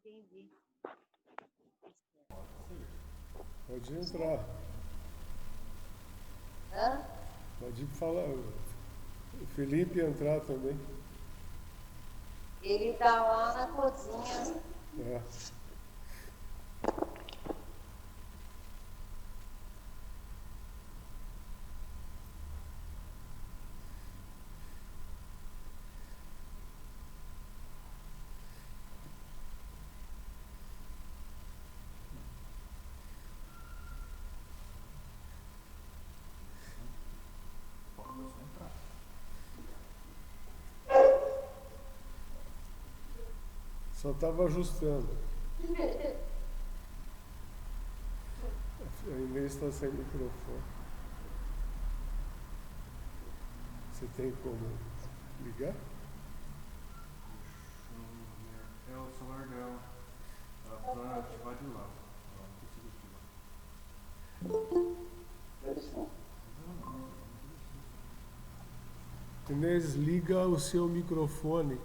entendi. Pode entrar. Hã? Pode falar. O Felipe entrar também. Ele tá lá na cozinha. É. Só estava ajustando. A Inês está sem microfone. Você tem como ligar? É o celular dela. Ela precisa ativar de lá. Ela não consigo ativar. Inês, liga o seu microfone.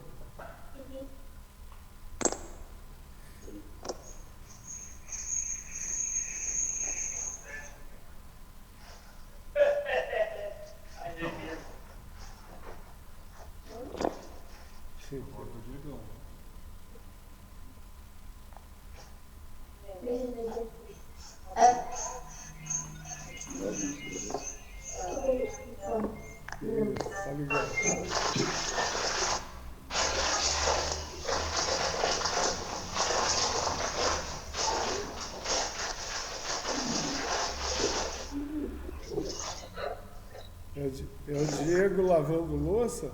Sim. Bota o Diegão. Isso, tá ligado. É o Diego lavando louça?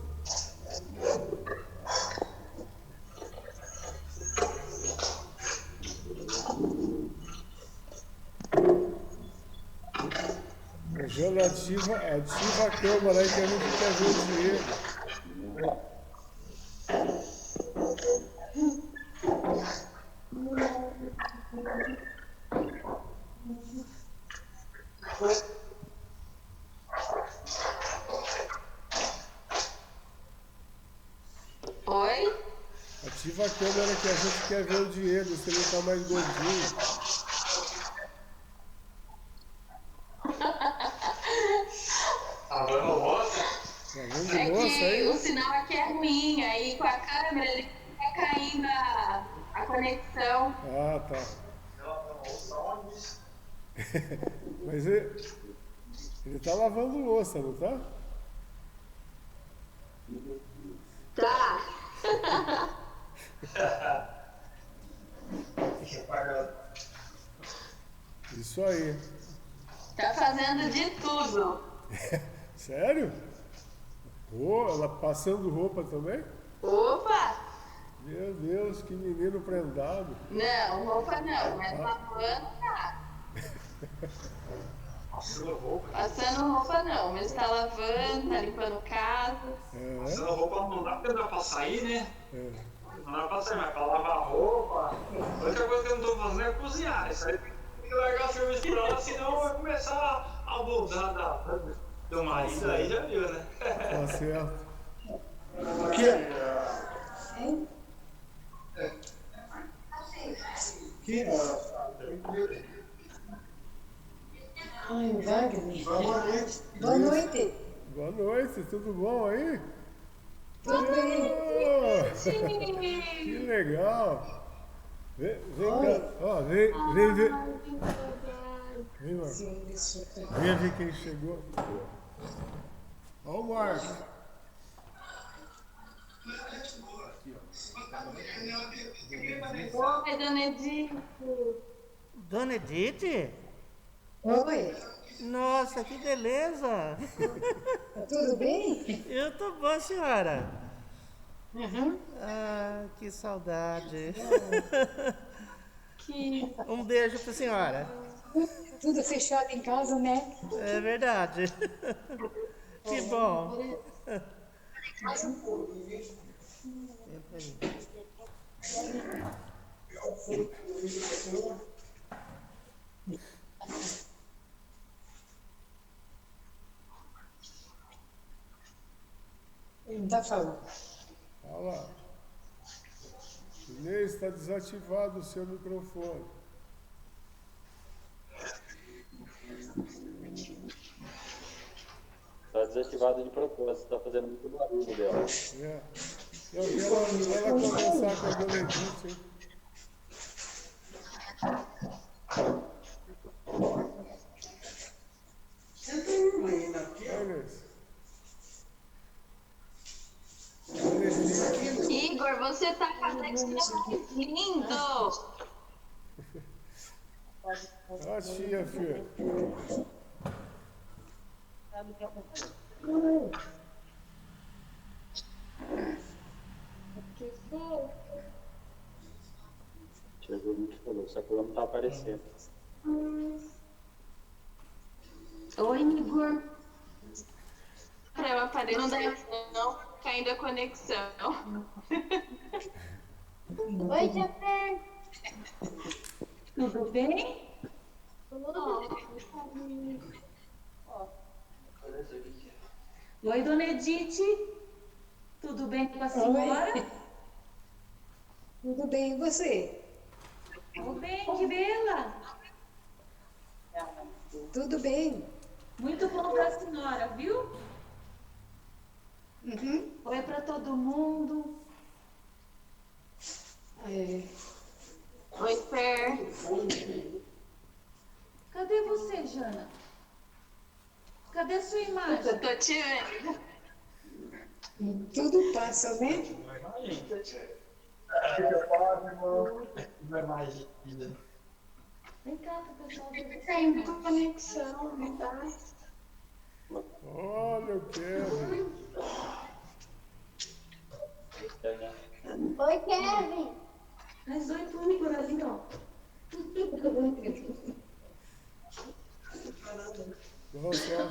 Jana, ativa a câmera aí que a gente quer ver o Diego. Oi? Ativa a câmera que a gente quer ver o Diego, se ele tá mais gordinho. Lavando louça? Lavando É louça que aí? o sinal aqui é ruim, aí com a câmera ele fica caindo a conexão. Ah, tá. Lavando louça onde? Mas ele tá lavando louça, não tá? Tá. Isso aí. Tá fazendo de tudo. Sério? Oh, ela passando roupa também? Opa! Meu Deus, que menino prendado. Não, roupa não, mas lavando tá. Passando roupa. Passando roupa não, mas tá lavando, tá limpando casa. Passando roupa não dá porque dá pra sair, né? É. Não dá pra sair, mas pra lavar roupa. A única coisa que eu não tô fazendo é cozinhar. Isso aí tem que largar o serviço pra lá, senão vai começar a abusar do marido aí, já viu, né? Tá certo. O quê? Ai, Wagner. Boa noite. Boa noite, tudo bom aí? Tudo bem? Oh, que legal. Vem Oi. cá. Ó, vem ver. Vem, Marcos. Sim, deixa eu ver. Vem ver quem chegou. Ó o Marcos. Oi, dona Edith. Dona Edith? Oi, Nossa, que beleza! tá tudo bem? Eu tô boa, senhora. Uhum. Ah, que saudade. Que Um beijo pra senhora. Tudo fechado em casa, né? É verdade. Que bom. Entra aí. Ele não tá falando. Olha lá. Inês, está desativado o seu microfone. Tá desativado de propósito, tá fazendo muito barulho dela. É. Eu quero ela conversar com a dona Edith, hein? Vai, Inês. Dona Edith, Igor, você tá cada dia mais lindo. a tia, filha. Deixa eu ver o que falou, só que ela não tá aparecendo. Oi, Igor. Pra eu aparecer, não dá não, caindo a conexão. Oi, Jafé. Tudo bem? Oi, dona Edith. Tudo bem com a senhora? Tudo bem, e você? Tudo bem, que bela. Tudo bem. Muito bom pra senhora, viu? Uhum. Oi pra todo mundo. É, Oi, Fer. Cadê você, Jana? Cadê sua imagem? Eu tô te vendo. tudo passa, né? Não é mais vida. Vem cá, que o pessoal deve Caindo a conexão, não dá. Olha o Kevin. Oi, Kevin. Mas oi pro Igor ali, ó. Nossa,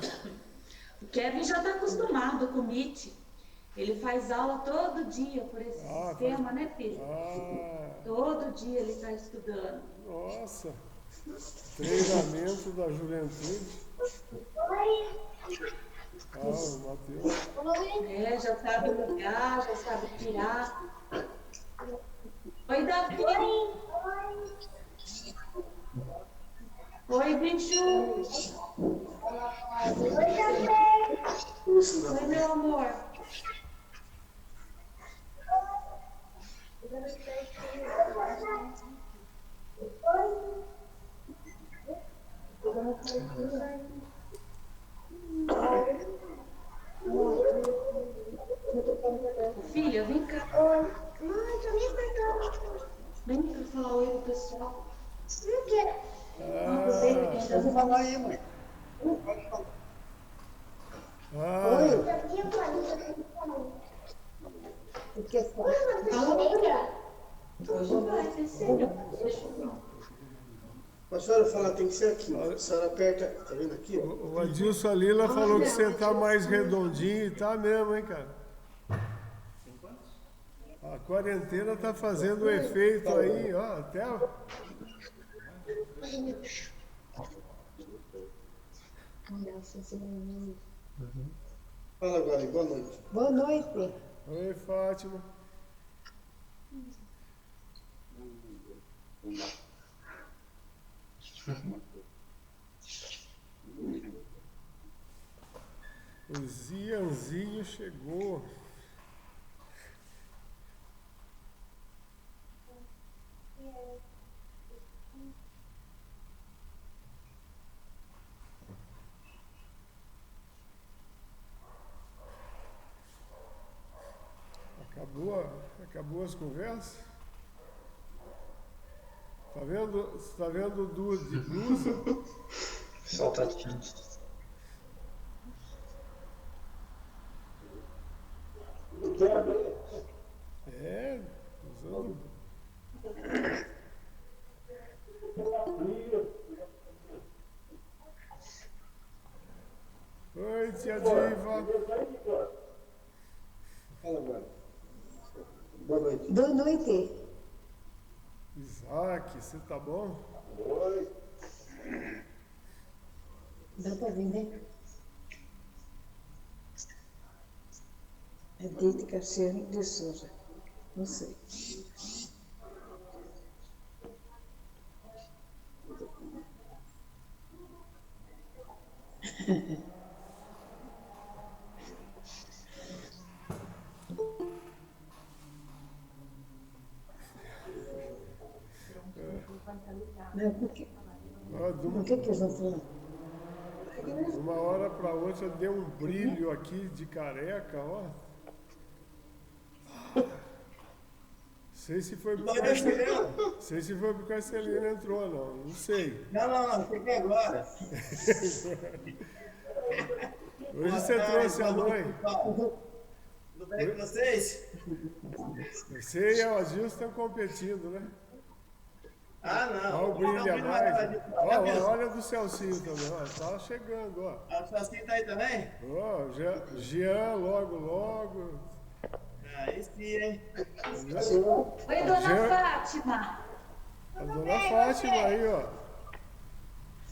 O Kevin já tá acostumado com o Meet. Ele faz aula todo dia por esse sistema, né, filho? Todo dia ele tá estudando. nossa. Treinamento da juventude. O Matheus. É, já sabe ligar, já sabe tirar. Oi, Davi. Oi, bicho. Oi, meu amor. Filha, vem cá. Mãe, tô me perdoando. Vem pra falar oi pro pessoal. Não quero. Eu vou falar aí, mãe. O que é falar? Hoje vai ter A senhora fala, tem que ser aqui. A senhora aperta, tá vendo aqui? O Adilson Lila falou que você tá mais redondinho e tá mesmo, hein, cara? A quarentena tá fazendo efeito aí, ó, até... Fala agora, boa noite. Boa noite. Oi, Fátima. O Zianzinho chegou. Acabou as conversas? Tá vendo o duo de blusa? Solta tinta. É, usando. Oi, tia Diva. Fala agora. Boa noite. Boa noite. Isaac, você tá bom? Dá pra ver, né? É Dite Cassiano de Souza. Não sei. Não, por quê? Ó, de Por que eles não foram? uma hora para outra deu um brilho aqui de careca, ó. Sei se foi porque a Celina entrou, não sei. Não, fiquei agora. Hoje você trouxe a mãe. Tudo bem com vocês? Você e o Adilson estão competindo, né? Ah, não. Olha o brilho a mais. Ó, olha do Celcinho também, ó. Tá chegando, ó. O Celcinho tá aí também? Ó, Jean, logo. Aí sim, hein? Oi, dona Fátima. A dona Fátima aí, ó.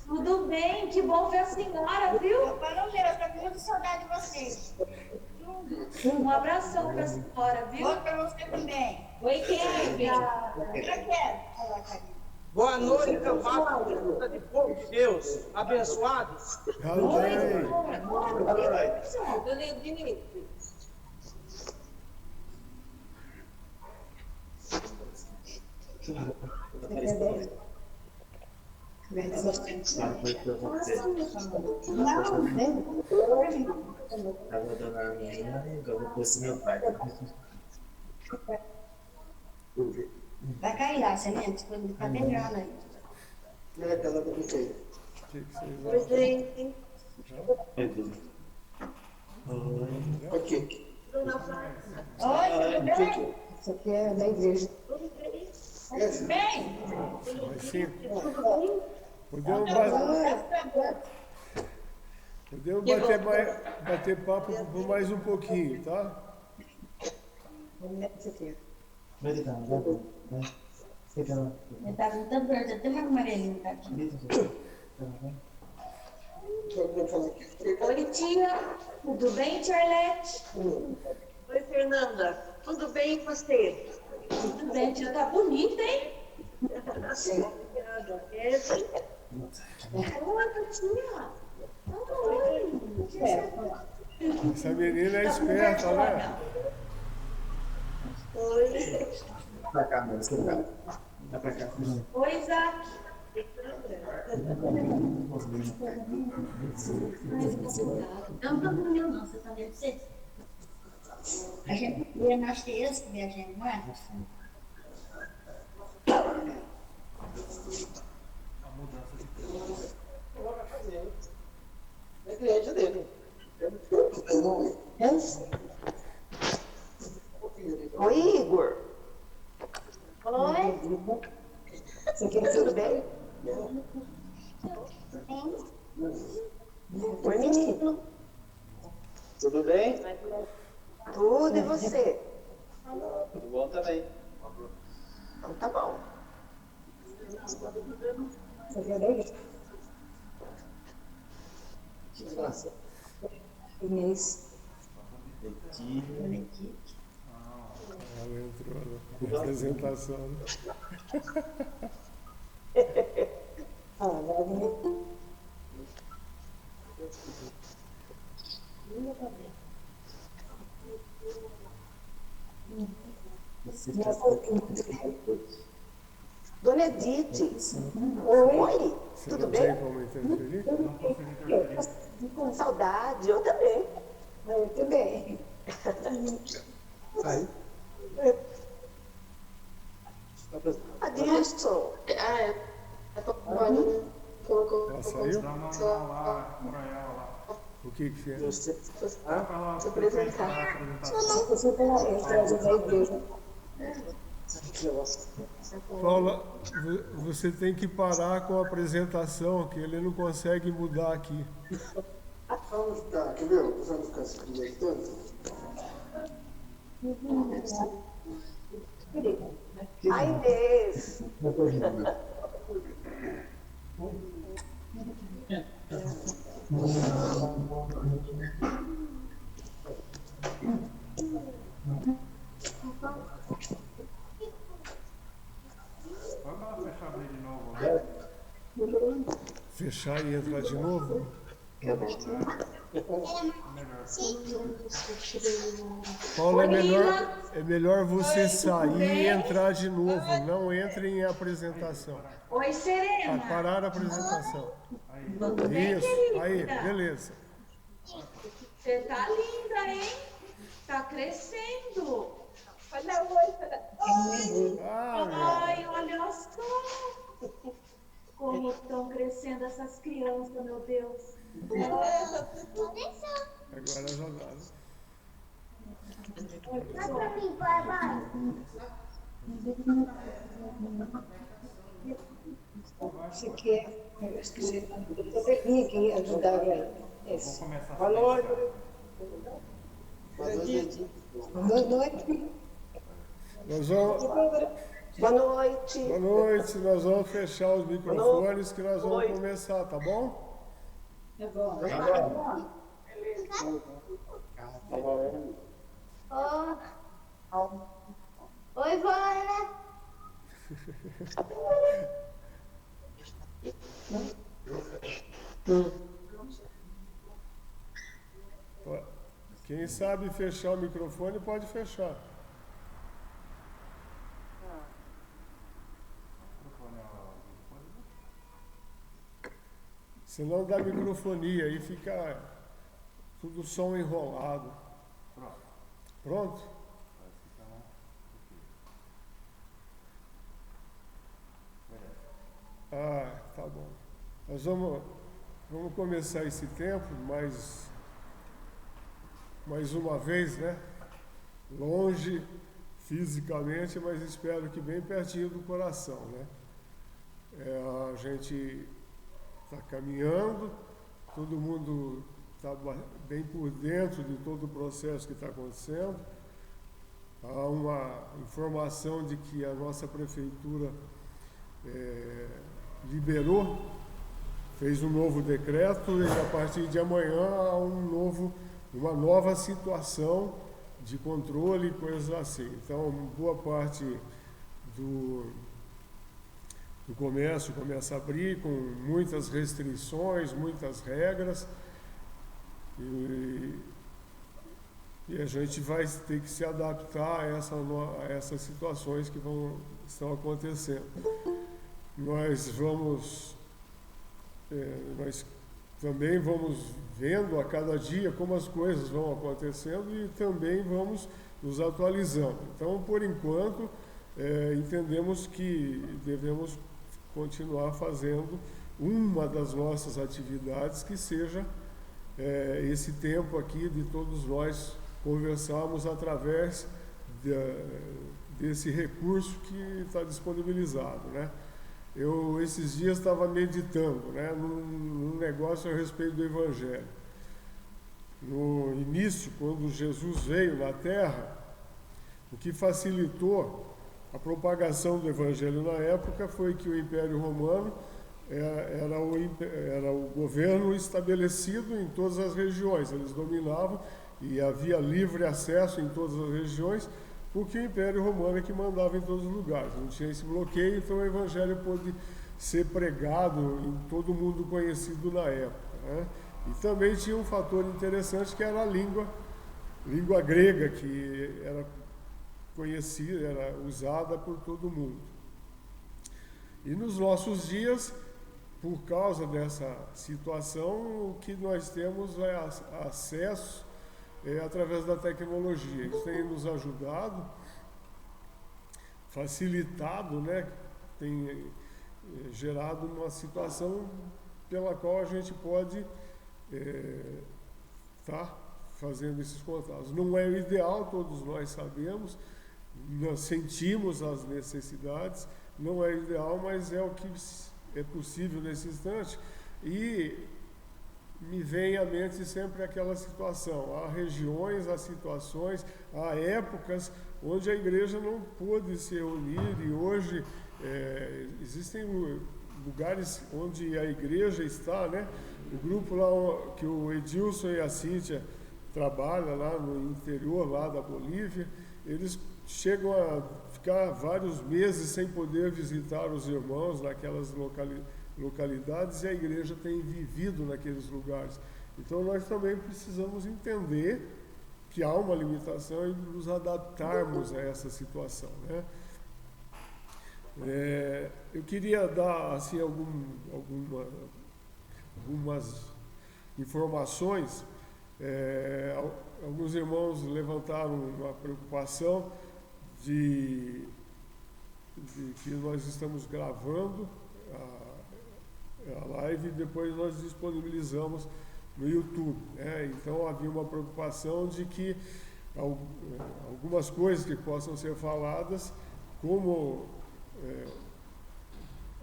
Tudo bem? Que bom ver a senhora, viu? Para o meu, eu tô com muita saudade de vocês. Um abração pra senhora, viu? Outro pra você também. Oi, Kevin. Eu quero. Boa noite, cambada, fruta de fogo de Deus, abençoados. Amém. Dona Edith. Tava dando a minha, eu vou pôr meu pai. Vai cair lá, semente, quando tá melhor aí. Não é aquela que eu pensei. O que vocês Oi, acham? gente. Aqui. Oi, tudo bem? Isso aqui é da igreja. Tudo bem? Mais 5. Podemos bater papo por mais um pouquinho, tá? Isso aqui. Ele tá com tanto verde, até mais amarelinho tá aqui. Oi, tia. Tudo bem, Charlete? Oi, Fernanda, tudo bem com você? Tudo bem, tia. Tá bonita, hein? Oi, tia. Oi. Essa menina é esperta, né? Pra cá, moça, pra cá. Dá pra cá. Oi, Isaac. Não tô dormindo, não. Você tá vendo você? A gente ia na sexta, viajando, não é? É cliente dele. Oi, Igor. Oi? Você quer tudo bem? Oi, menino. Tudo bem? Tudo e você? Tudo bom também. Então tá bom. Você quer da igreja? Que graça. Inês. Ela entrou na apresentação. Né? Dona Edith. Oi, Você tudo não bem? tem como interferir? Com saudade, eu também. Eu também. Aí. Adilson. Ela saiu? Dá uma lá pra ela lá. O que que é? Vai pra lá, Se pra apresentar. a apresentação. Você tem a igreja da igreja. Paula, você tem que parar com a apresentação, que ele não consegue mudar aqui. Vamos ficar, quer ver? Vamos ficar se conectando? Ai, Inês. Vai lá fechar abrir de novo lá. Fechar e entrar de novo? Paulo, é melhor você sair e entrar de novo. Não entre em apresentação. Oi, Serena. Parar a apresentação. Tudo bem, Isso, querida? aí, beleza. Você tá linda, hein? Tá crescendo. Olha, oi. Ai, olha só. Como estão crescendo essas crianças, meu Deus. Agora já dá. Dá pra mim, vai. Você quer? Eu esqueci. Eu vim aqui ajudar esse. Boa noite. Boa noite. Nós vamos, Boa noite. boa noite, nós vamos fechar os microfones que nós vamos começar, tá bom? Tá bom. Oi, Vana. Quem sabe fechar o microfone pode fechar. Senão dá microfonia, aí fica tudo som enrolado. Pronto? Ah, tá bom. Nós vamos começar esse tempo mais uma vez, né? Longe fisicamente, mas espero que bem pertinho do coração, né? A gente está caminhando, todo mundo está bem por dentro de todo o processo que está acontecendo. Há uma informação de que a nossa prefeitura liberou, fez um novo decreto e a partir de amanhã há uma nova situação de controle e coisas assim. Então, boa parte do comércio começa a abrir com muitas restrições, muitas regras e a gente vai ter que se adaptar a essas situações que estão acontecendo. Nós também vamos vendo a cada dia como as coisas vão acontecendo e também vamos nos atualizando. Então, por enquanto, entendemos que devemos continuar fazendo uma das nossas atividades que seja esse tempo aqui de todos nós conversarmos através desse recurso que está disponibilizado, né? Eu, esses dias, estava meditando, né, num negócio a respeito do Evangelho. No início, quando Jesus veio na Terra, o que facilitou a propagação do Evangelho na época foi que o Império Romano era o governo estabelecido em todas as regiões. Eles dominavam e havia livre acesso em todas as regiões, porque o Império Romano é que mandava em todos os lugares. Não tinha esse bloqueio, então o Evangelho pôde ser pregado em todo mundo conhecido na época, né? E também tinha um fator interessante que era a língua grega, que era conhecida, era usada por todo mundo. E nos nossos dias, por causa dessa situação, o que nós temos é acesso através da tecnologia. Isso tem nos ajudado, facilitado, né? Tem gerado uma situação pela qual a gente pode estar fazendo esses contatos. Não é o ideal, todos nós sabemos, nós sentimos as necessidades, não é o ideal, mas é o que é possível nesse instante. E me vem à mente sempre aquela situação. Há regiões, há situações, há épocas onde a igreja não pôde se reunir e hoje existem lugares onde a igreja está, né? O grupo lá que o Edilson e a Cíntia trabalham lá no interior lá da Bolívia, eles chegam a ficar vários meses sem poder visitar os irmãos naquelas localidades e a igreja tem vivido naqueles lugares. Então nós também precisamos entender que há uma limitação e nos adaptarmos a essa situação, né? Eu queria dar assim, algumas informações. Alguns irmãos levantaram uma preocupação de que nós estamos gravando a live e depois nós disponibilizamos no YouTube, né? Então havia uma preocupação de que algumas coisas que possam ser faladas, como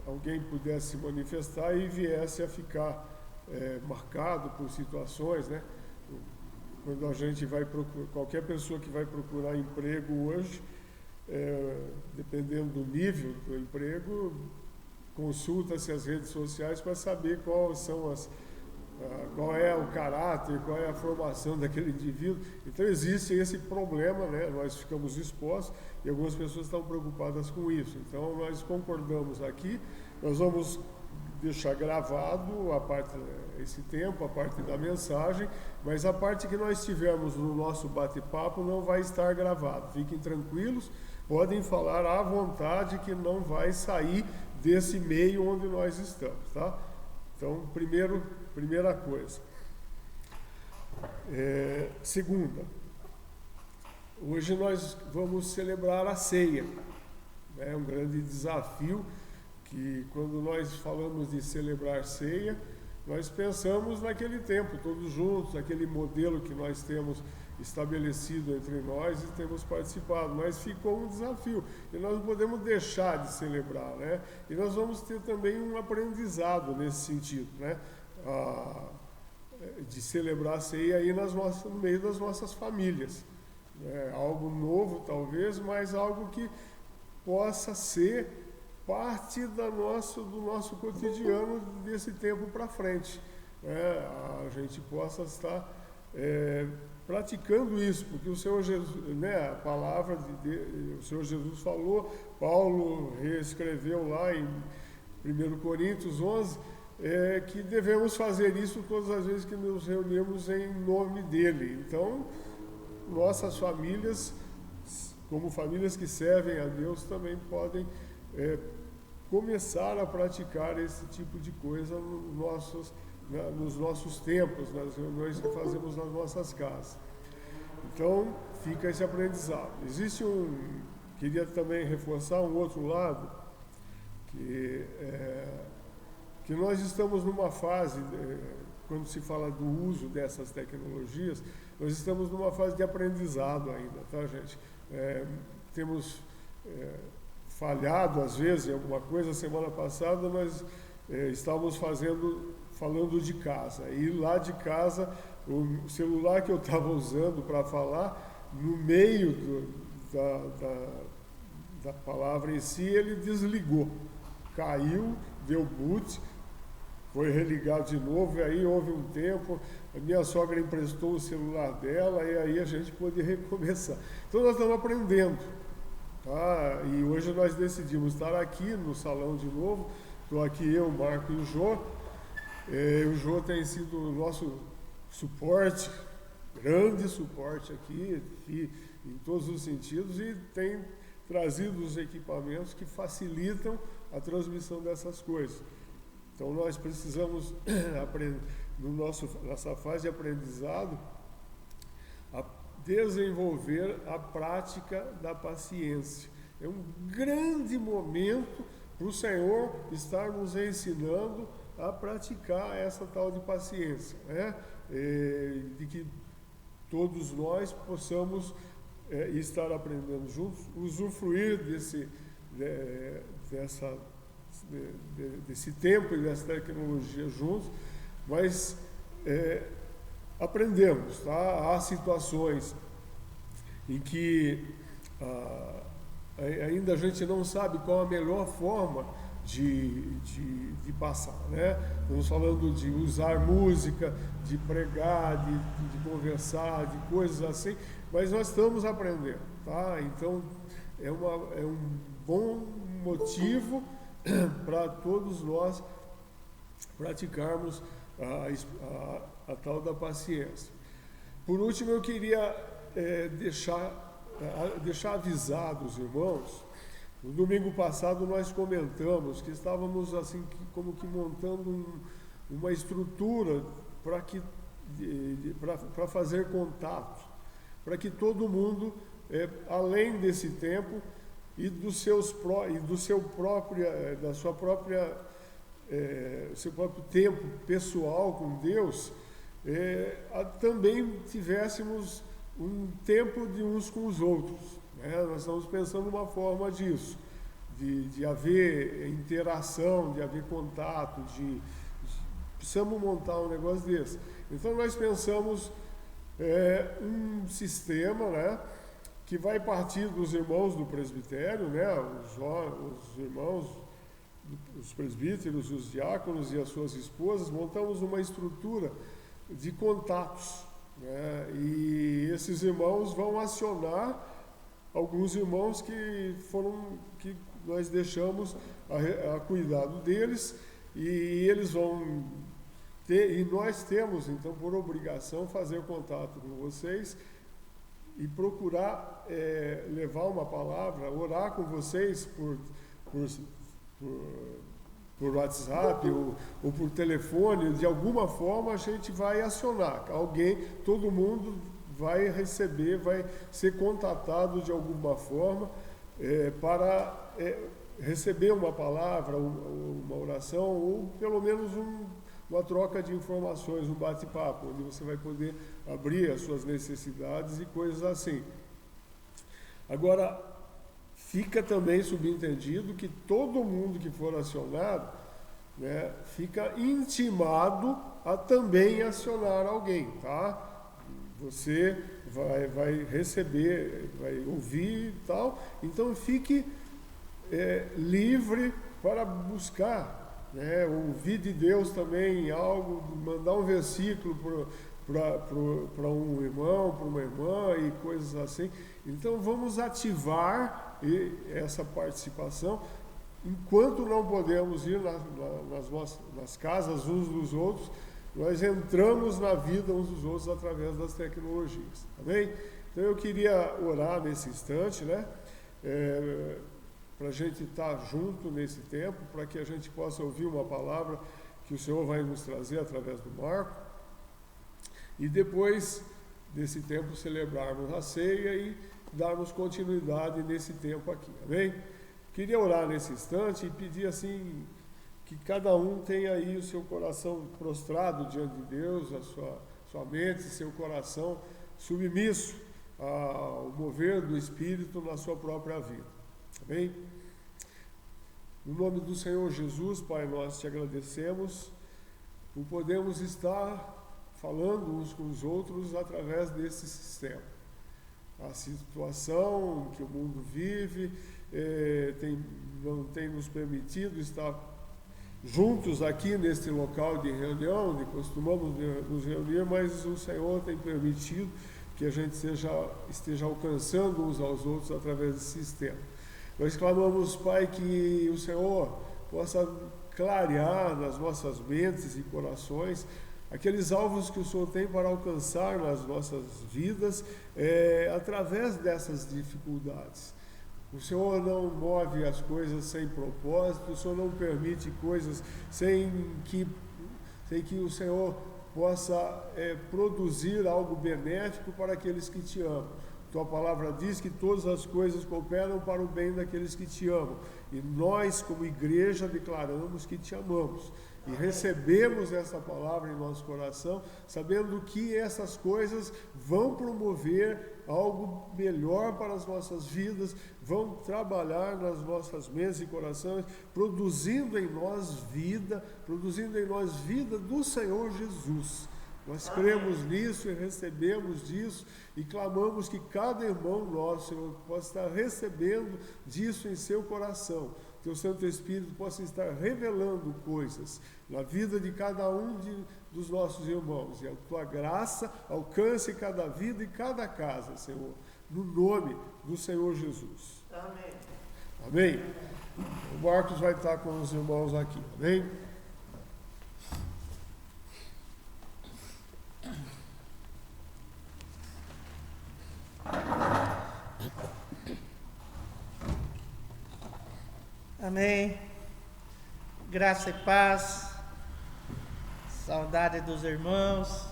alguém pudesse se manifestar e viesse a ficar marcado por situações, né? Quando a gente vai procurar, qualquer pessoa que vai procurar emprego hoje, dependendo do nível do emprego, consulta-se as redes sociais para saber qual é o caráter, qual é a formação daquele indivíduo. Então existe esse problema, né? Nós ficamos expostos e algumas pessoas estão preocupadas com isso. Então nós concordamos aqui, nós vamos deixar gravado esse tempo, a parte da mensagem, mas a parte que nós tivermos no nosso bate-papo não vai estar gravado. Fiquem tranquilos, podem falar à vontade que não vai sair desse meio onde nós estamos, tá? Então, primeira coisa. Segunda, hoje nós vamos celebrar a ceia. É um grande desafio que, quando nós falamos de celebrar ceia, nós pensamos naquele tempo, todos juntos, aquele modelo que nós temos estabelecido entre nós e temos participado, mas ficou um desafio e nós não podemos deixar de celebrar, né? E nós vamos ter também um aprendizado nesse sentido, né? De celebrar a ceia aí no meio das nossas famílias. Algo novo talvez, mas algo que possa ser parte do nosso cotidiano desse tempo para frente. A gente possa estar praticando isso, porque o Senhor Jesus, né, a palavra o Senhor Jesus falou, Paulo reescreveu lá em 1 Coríntios 11, que devemos fazer isso todas as vezes que nos reunimos em nome dele. Então, nossas famílias, como famílias que servem a Deus, também podem começar a praticar esse tipo de coisa nos nossos tempos, nas reuniões que fazemos nas nossas casas. Então, fica esse aprendizado. Queria também reforçar um outro lado, que nós estamos numa fase, quando se fala do uso dessas tecnologias, nós estamos numa fase de aprendizado ainda, tá, gente? Temos falhado, às vezes, em alguma coisa. Semana passada nós estávamos falando de casa, e lá de casa, o celular que eu estava usando para falar, no meio da palavra em si, ele desligou, caiu, deu boot, foi religado de novo, e aí houve um tempo, a minha sogra emprestou o celular dela, e aí a gente pôde recomeçar. Então nós estamos aprendendo, tá? E hoje nós decidimos estar aqui no salão de novo. Estou aqui eu, o Marco e o Jô. O Jô tem sido o nosso suporte, grande suporte aqui, em todos os sentidos, e tem trazido os equipamentos que facilitam a transmissão dessas coisas. Então nós precisamos aprender, nessa fase de aprendizado, a desenvolver a prática da paciência. É um grande momento para o Senhor estar nos ensinando a praticar essa tal de paciência, né? De que todos nós possamos estar aprendendo juntos, usufruir desse tempo e dessa tecnologia juntos, mas aprendemos, tá? Há situações em que ainda a gente não sabe qual a melhor forma de passar, né? Estamos falando de usar música, de pregar, de conversar, de coisas assim, mas nós estamos aprendendo, tá? Então é um bom motivo para todos nós praticarmos a tal da paciência. Por último, eu queria deixar avisados, irmãos. No domingo passado nós comentamos que estávamos assim como que montando uma estrutura para fazer contato, para que todo mundo, além desse tempo e seu próprio tempo pessoal com Deus, também tivéssemos um tempo de uns com os outros. Nós estamos pensando uma forma disso, de haver interação, de haver contato, precisamos montar um negócio desse. Então nós pensamos um sistema, né, que vai partir dos irmãos do presbitério, né, os irmãos, os presbíteros, os diáconos e as suas esposas, montamos uma estrutura de contatos, né, e esses irmãos vão acionar alguns irmãos que nós deixamos a cuidado deles, e eles vão ter, e nós temos então por obrigação fazer contato com vocês e procurar levar uma palavra, orar com vocês por WhatsApp ou por telefone. De alguma forma a gente vai acionar alguém, todo mundo vai receber, vai ser contatado de alguma forma para receber uma palavra, uma oração, ou pelo menos uma troca de informações, um bate-papo, onde você vai poder abrir as suas necessidades e coisas assim. Agora, fica também subentendido que todo mundo que for acionado, né, fica intimado a também acionar alguém, tá? Você vai receber, vai ouvir e tal, então fique livre para buscar, né, ouvir de Deus também algo, mandar um versículo para um irmão, para uma irmã e coisas assim. Então vamos ativar essa participação, enquanto não podemos ir nas casas uns dos outros. Nós entramos na vida uns dos outros através das tecnologias, tá bem? Então eu queria orar nesse instante, né? Para a gente estar junto nesse tempo, para que a gente possa ouvir uma palavra que o Senhor vai nos trazer através do Marco, e depois desse tempo celebrarmos a ceia e darmos continuidade nesse tempo aqui, amém? Queria orar nesse instante e pedir assim que cada um tenha aí o seu coração prostrado diante de Deus, a sua mente, seu coração submisso ao mover do Espírito na sua própria vida. Amém? No nome do Senhor Jesus, Pai, nós te agradecemos por podermos estar falando uns com os outros através desse sistema. A situação que o mundo vive não tem nos permitido estar juntos aqui neste local de reunião, onde costumamos nos reunir, mas o Senhor tem permitido que a gente esteja alcançando uns aos outros através desse sistema. Nós clamamos, Pai, que o Senhor possa clarear nas nossas mentes e corações aqueles alvos que o Senhor tem para alcançar nas nossas vidas através dessas dificuldades. O Senhor não move as coisas sem propósito, o Senhor não permite coisas sem que o Senhor possa produzir algo benéfico para aqueles que te amam. Tua palavra diz que todas as coisas cooperam para o bem daqueles que te amam. E nós, como igreja, declaramos que te amamos. E recebemos essa palavra em nosso coração, sabendo que essas coisas vão promover algo melhor para as nossas vidas, vão trabalhar nas nossas mentes e corações, produzindo em nós vida do Senhor Jesus. Nós cremos nisso e recebemos disso e clamamos que cada irmão nosso, Senhor, possa estar recebendo disso em seu coração. Que o Santo Espírito possa estar revelando coisas na vida de cada um dos nossos irmãos. E a tua graça alcance cada vida e cada casa, Senhor, no nome do Senhor Jesus. Amém. Amém? O Marcos vai estar com os irmãos aqui, amém? Amém. Graça e paz. Saudade dos irmãos.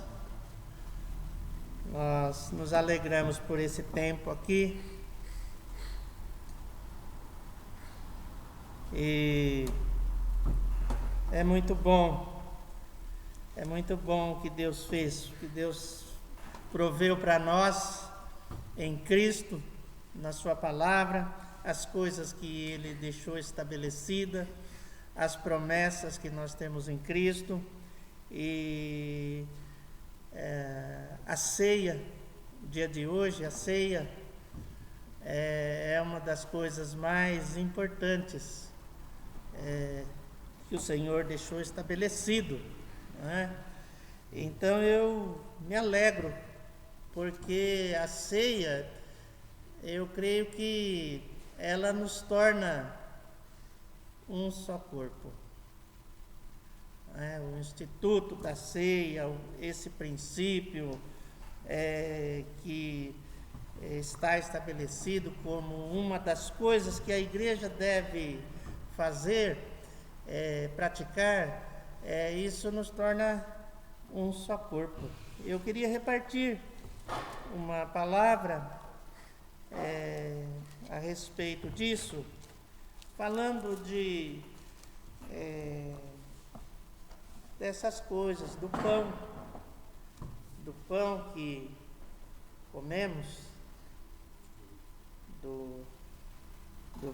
Nós nos alegramos por esse tempo aqui. E é muito bom o que Deus fez, o que Deus proveu para nós em Cristo, na sua palavra, as coisas que Ele deixou estabelecida, as promessas que nós temos em Cristo. E a ceia, o dia de hoje, a ceia é uma das coisas mais importantes que o Senhor deixou estabelecido, né? Então eu me alegro, porque a ceia, eu creio que ela nos torna um só corpo. O Instituto da Ceia, esse princípio que está estabelecido como uma das coisas que a igreja deve fazer, praticar, isso nos torna um só corpo. Eu queria repartir uma palavra a respeito disso, falando dessas coisas, do pão que comemos, do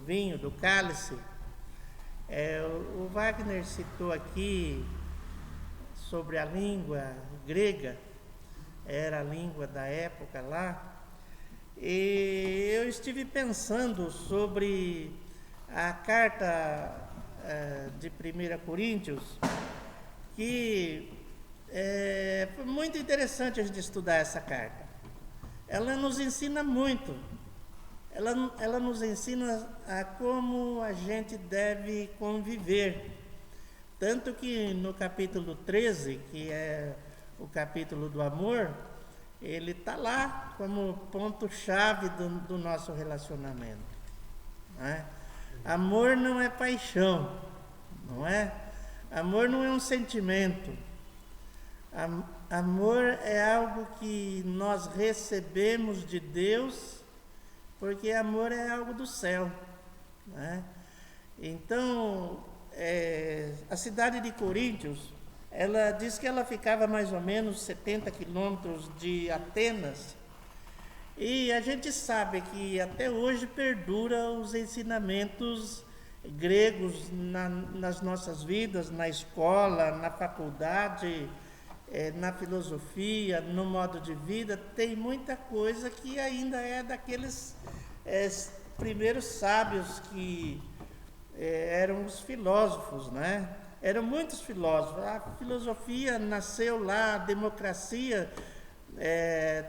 vinho, do cálice. O Wagner citou aqui sobre a língua grega, era a língua da época lá, e eu estive pensando sobre a carta de 1 Coríntios, que foi muito interessante a gente estudar essa carta. Ela nos ensina muito. Ela nos ensina a como a gente deve conviver. Tanto que no capítulo 13, que é o capítulo do amor, ele está lá como ponto-chave do nosso relacionamento, né? Amor não é paixão, não é? Amor não é um sentimento. Amor é algo que nós recebemos de Deus, porque amor é algo do céu, né? Então, a cidade de Coríntios, ela diz que ela ficava mais ou menos 70 quilômetros de Atenas, e a gente sabe que até hoje perdura os ensinamentos gregos nas nossas vidas, na escola, na faculdade, na filosofia, no modo de vida. Tem muita coisa que ainda é daqueles primeiros sábios que eram os filósofos, né? Eram muitos filósofos. A filosofia nasceu lá, a democracia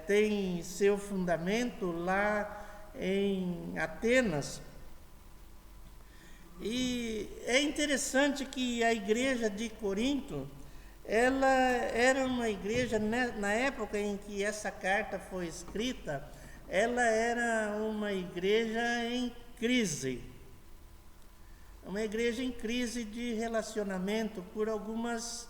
tem seu fundamento lá em Atenas. E é interessante que a igreja de Corinto, ela era uma igreja, na época em que essa carta foi escrita, ela era uma igreja em crise. Uma igreja em crise de relacionamento por algumas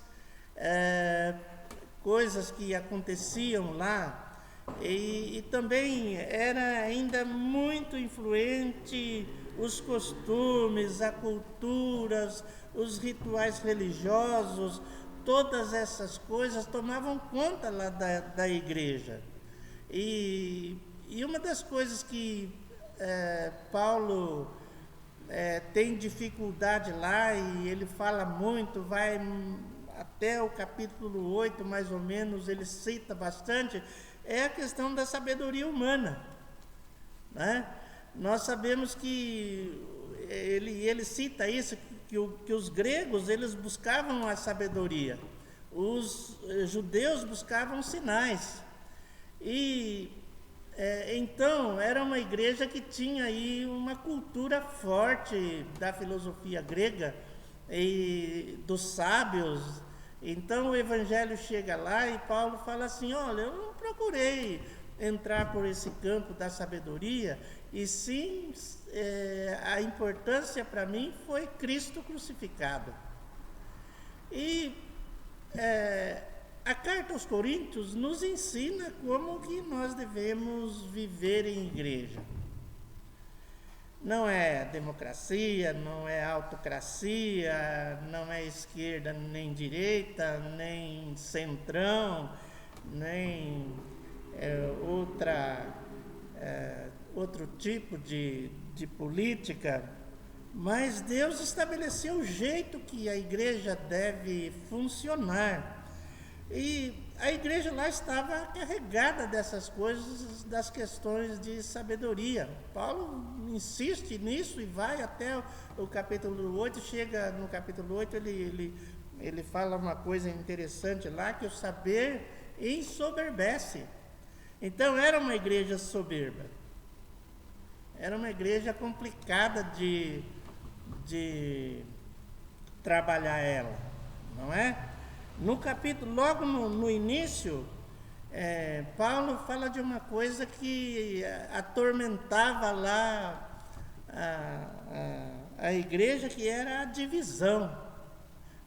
coisas que aconteciam lá. E também era ainda muito influente os costumes, a cultura, os rituais religiosos, todas essas coisas tomavam conta lá da igreja. E uma das coisas que Paulo tem dificuldade lá, e ele fala muito, vai até o capítulo 8, mais ou menos, ele cita bastante, é a questão da sabedoria humana, né? Nós sabemos que ele cita isso, que os gregos, eles buscavam a sabedoria, os judeus buscavam sinais, e então era uma igreja que tinha aí uma cultura forte da filosofia grega e dos sábios. Então o evangelho chega lá e Paulo fala assim: olha, eu não procurei entrar por esse campo da sabedoria, e sim, a importância para mim foi Cristo crucificado. E a carta aos Coríntios nos ensina como que nós devemos viver em igreja. Não é democracia, não é autocracia, não é esquerda nem direita, nem centrão, nem outro tipo de política, mas Deus estabeleceu o jeito que a igreja deve funcionar. E a igreja lá estava carregada dessas coisas, das questões de sabedoria. Paulo insiste nisso e vai até o capítulo 8, chega no capítulo 8, ele fala uma coisa interessante lá, que o saber ensoberbece. Então era uma igreja soberba, era uma igreja complicada de trabalhar ela, não é? No capítulo, logo no início, Paulo fala de uma coisa que atormentava lá a igreja, que era a divisão.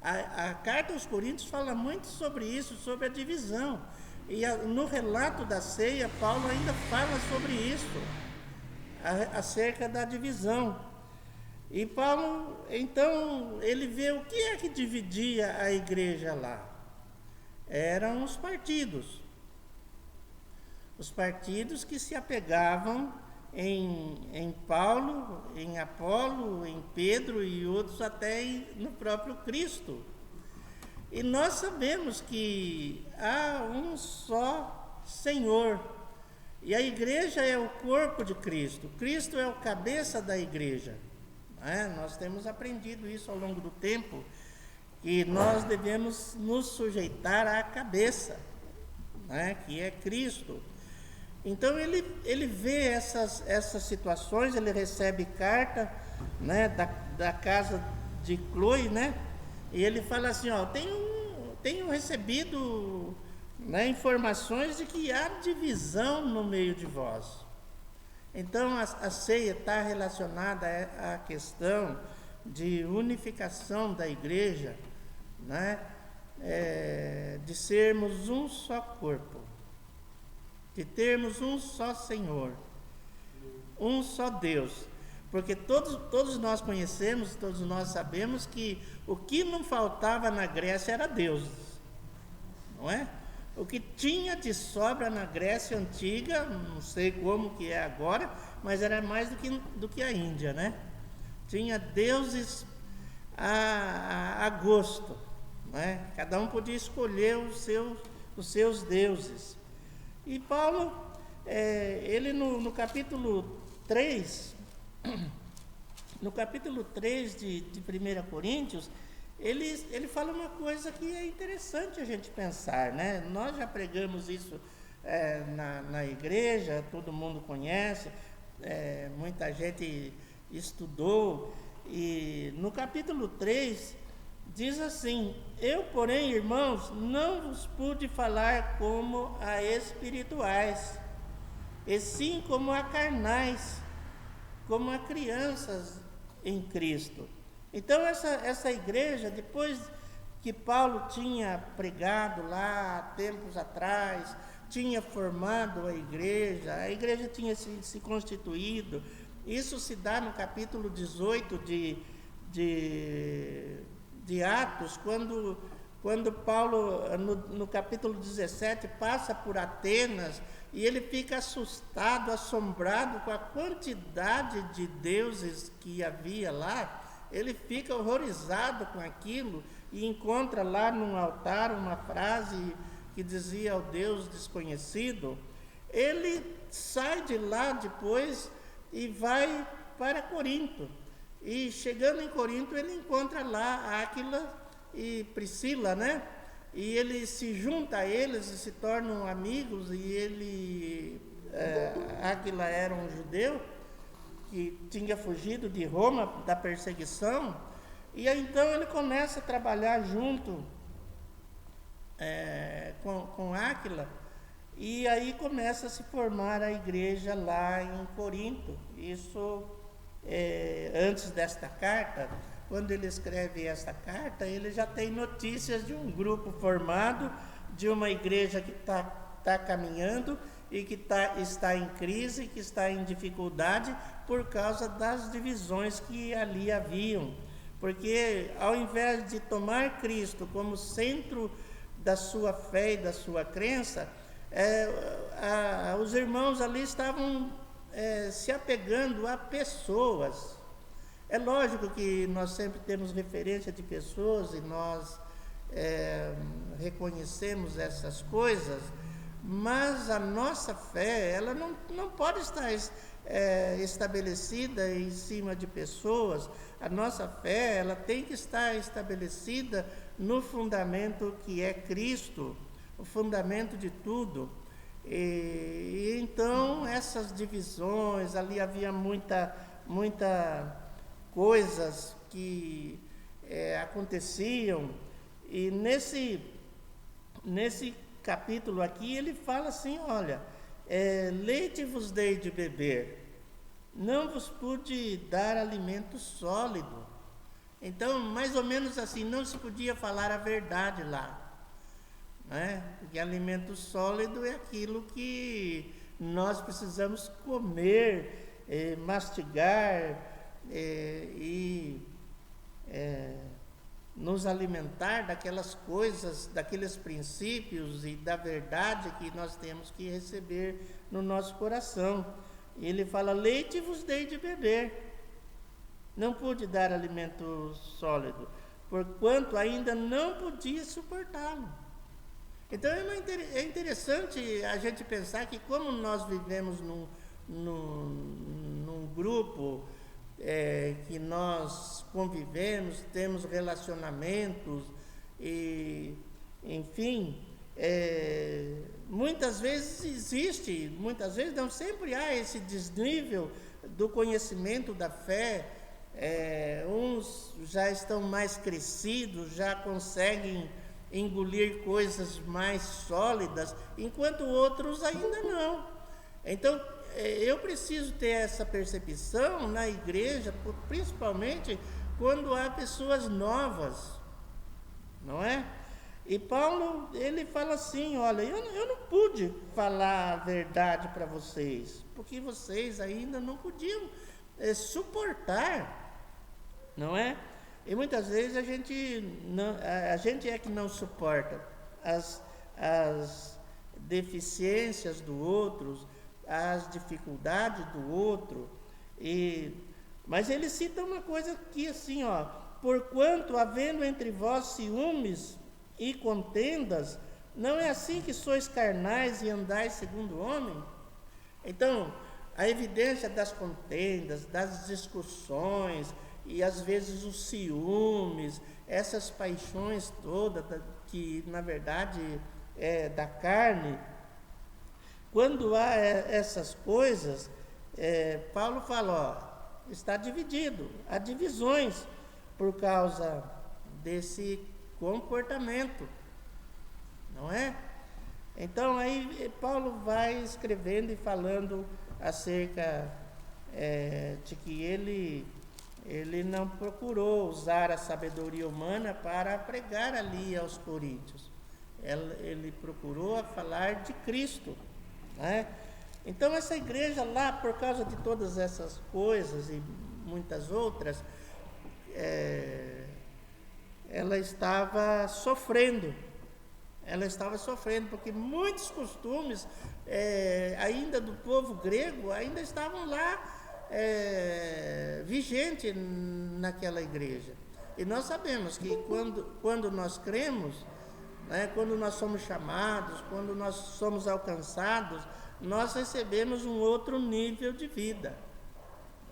A carta aos Coríntios fala muito sobre isso, sobre a divisão. E no relato da ceia, Paulo ainda fala sobre isso, acerca da divisão. E Paulo, então, ele vê o que é que dividia a igreja lá. Eram os partidos. Os partidos que se apegavam em Paulo, em Apolo, em Pedro e outros até no próprio Cristo. E nós sabemos que há um só Senhor. E a igreja é o corpo de Cristo. Cristo é o cabeça da igreja. Nós temos aprendido isso ao longo do tempo, que nós devemos nos sujeitar à cabeça, que é Cristo. Então ele vê essas situações, ele recebe carta, da casa de Cloe, e ele fala assim, tenho recebido, informações de que há divisão no meio de vós. Então a ceia está relacionada à questão de unificação da igreja, de sermos um só corpo, de termos um só Senhor, um só Deus, porque todos nós conhecemos, todos nós sabemos que o que não faltava na Grécia era Deus, não é? O que tinha de sobra na Grécia Antiga, não sei como que é agora, mas era mais do que a Índia, Tinha deuses a gosto, Cada um podia escolher os seus deuses. E Paulo, ele no capítulo 3, no capítulo 3 de 1 Coríntios, ele fala uma coisa que é interessante a gente pensar, Nós já pregamos isso na igreja, todo mundo conhece, muita gente estudou, e no capítulo 3 diz assim: eu, porém, irmãos, não vos pude falar como a espirituais, e sim como a carnais, como a crianças em Cristo. Então essa igreja, depois que Paulo tinha pregado lá há tempos atrás, tinha formado a igreja tinha se constituído. Isso se dá no capítulo 18 de Atos, quando Paulo, no capítulo 17, passa por Atenas, e ele fica assustado, assombrado com a quantidade de deuses que havia lá. Ele fica horrorizado com aquilo e encontra lá num altar uma frase que dizia ao Deus desconhecido. Ele sai de lá depois e vai para Corinto. E chegando em Corinto, ele encontra lá Áquila e Priscila, E ele se junta a eles e se tornam amigos. E Áquila era um judeu que tinha fugido de Roma, da perseguição, e aí então ele começa a trabalhar junto com Áquila, E aí começa a se formar a igreja lá em Corinto. Isso antes desta carta, quando ele escreve esta carta, ele já tem notícias de um grupo formado, de uma igreja que está caminhando e que está em crise, que está em dificuldade por causa das divisões que ali haviam. Porque ao invés de tomar Cristo como centro da sua fé e da sua crença, os irmãos ali estavam se apegando a pessoas. É lógico que nós sempre temos referência de pessoas e nós reconhecemos essas coisas, mas a nossa fé, ela não pode estar estabelecida em cima de pessoas. A nossa fé, ela tem que estar estabelecida no fundamento que é Cristo, o fundamento de tudo. E então essas divisões, ali havia muita coisas que aconteciam, e nesse capítulo aqui ele fala assim: olha, leite vos dei de beber, não vos pude dar alimento sólido. Então, mais ou menos assim, não se podia falar a verdade lá, né? Porque alimento sólido é aquilo que nós precisamos comer, mastigar e nos alimentar daquelas coisas, daqueles princípios e da verdade que nós temos que receber no nosso coração. E ele fala: leite vos dei de beber, não pude dar alimento sólido, porquanto ainda não podia suportá-lo. Então é interessante a gente pensar que, como nós vivemos num grupo, que nós convivemos, temos relacionamentos, e, enfim, muitas vezes não sempre há esse desnível do conhecimento da fé. Uns já estão mais crescidos, já conseguem engolir coisas mais sólidas, enquanto outros ainda não. Então, eu preciso ter essa percepção na igreja, principalmente quando há pessoas novas, não é? E Paulo, ele fala assim: olha, eu não pude falar a verdade para vocês, porque vocês ainda não podiam suportar, não é? E muitas vezes a gente é que não suporta as deficiências do outro, as dificuldades do outro. Mas ele cita uma coisa aqui assim, ó: porquanto havendo entre vós ciúmes e contendas, não é assim que sois carnais e andais segundo o homem? Então, a evidência das contendas, das discussões, e às vezes os ciúmes, essas paixões todas, que na verdade é da carne, quando há essas coisas, Paulo fala: ó, está dividido, há divisões por causa desse comportamento, não é? Então aí Paulo vai escrevendo e falando acerca de que ele não procurou usar a sabedoria humana para pregar ali aos coríntios. Ele procurou falar de Cristo, né? Então essa igreja lá, por causa de todas essas coisas e muitas outras, ela estava sofrendo, porque muitos costumes ainda do povo grego ainda estavam lá vigente naquela igreja. E nós sabemos que quando nós cremos, né, quando nós somos chamados, quando nós somos alcançados, nós recebemos um outro nível de vida,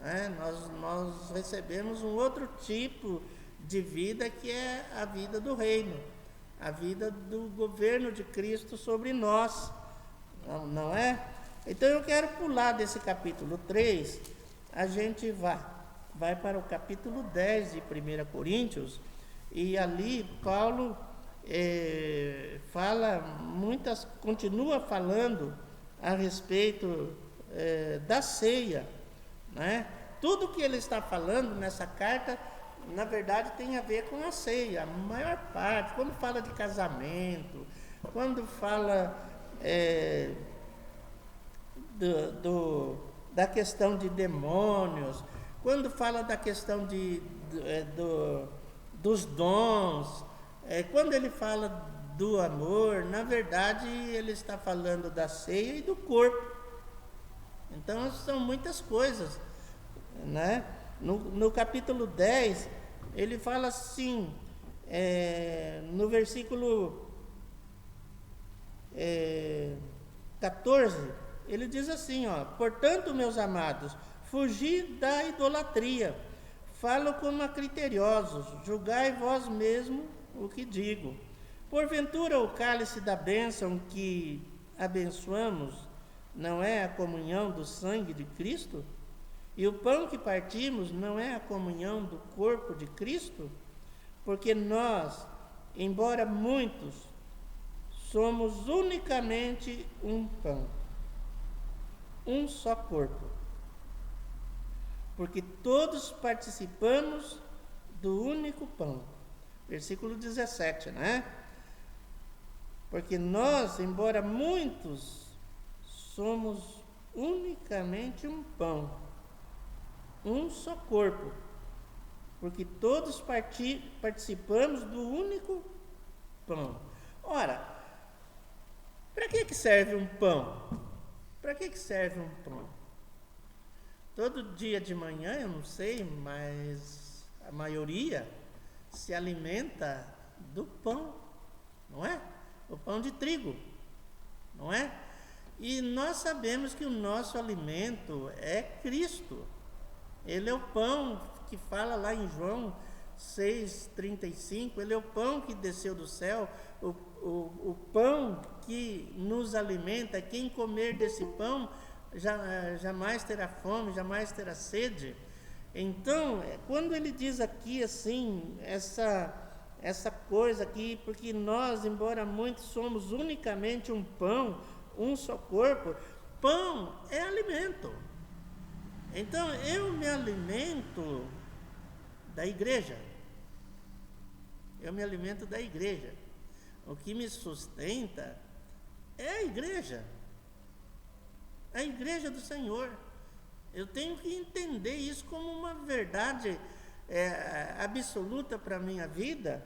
né? Nós recebemos um outro tipo de vida, que é a vida do reino, a vida do governo de Cristo sobre nós, não é? Então eu quero pular desse capítulo 3, a gente vai para o capítulo 10 de 1 Coríntios, e ali Paulo, continua falando a respeito da ceia, né? Tudo que ele está falando nessa carta, na verdade, tem a ver com a ceia, a maior parte. Quando fala de casamento, quando fala da questão de demônios, quando fala da questão dos dons, quando ele fala do amor, na verdade ele está falando da ceia e do corpo. Então são muitas coisas, né? No capítulo 10, ele fala assim, no versículo 14, ele diz assim, portanto, meus amados, fugi da idolatria, falo como a criteriosos, julgai vós mesmo o que digo. Porventura o cálice da bênção que abençoamos não é a comunhão do sangue de Cristo? E o pão que partimos não é a comunhão do corpo de Cristo? Porque nós, embora muitos, somos unicamente um pão, um só corpo. Porque todos participamos do único pão. Versículo 17, né? Porque nós, embora muitos, somos unicamente um pão, um só corpo, porque todos participamos do único pão. Ora, para que serve um pão? Para que serve um pão? Todo dia de manhã, eu não sei, mas a maioria se alimenta do pão, não é? O pão de trigo, não é? E nós sabemos que o nosso alimento é Cristo. Ele é o pão que fala lá em João 6,35, ele é o pão que desceu do céu, o pão que nos alimenta. Quem comer desse pão jamais terá fome, jamais terá sede. Então, quando ele diz aqui assim, essa coisa aqui, porque nós, embora muitos, somos unicamente um pão, um só corpo, pão é alimento. Então, eu me alimento da igreja. Eu me alimento da igreja. O que me sustenta é a igreja do Senhor. Eu tenho que entender isso como uma verdade absoluta para a minha vida,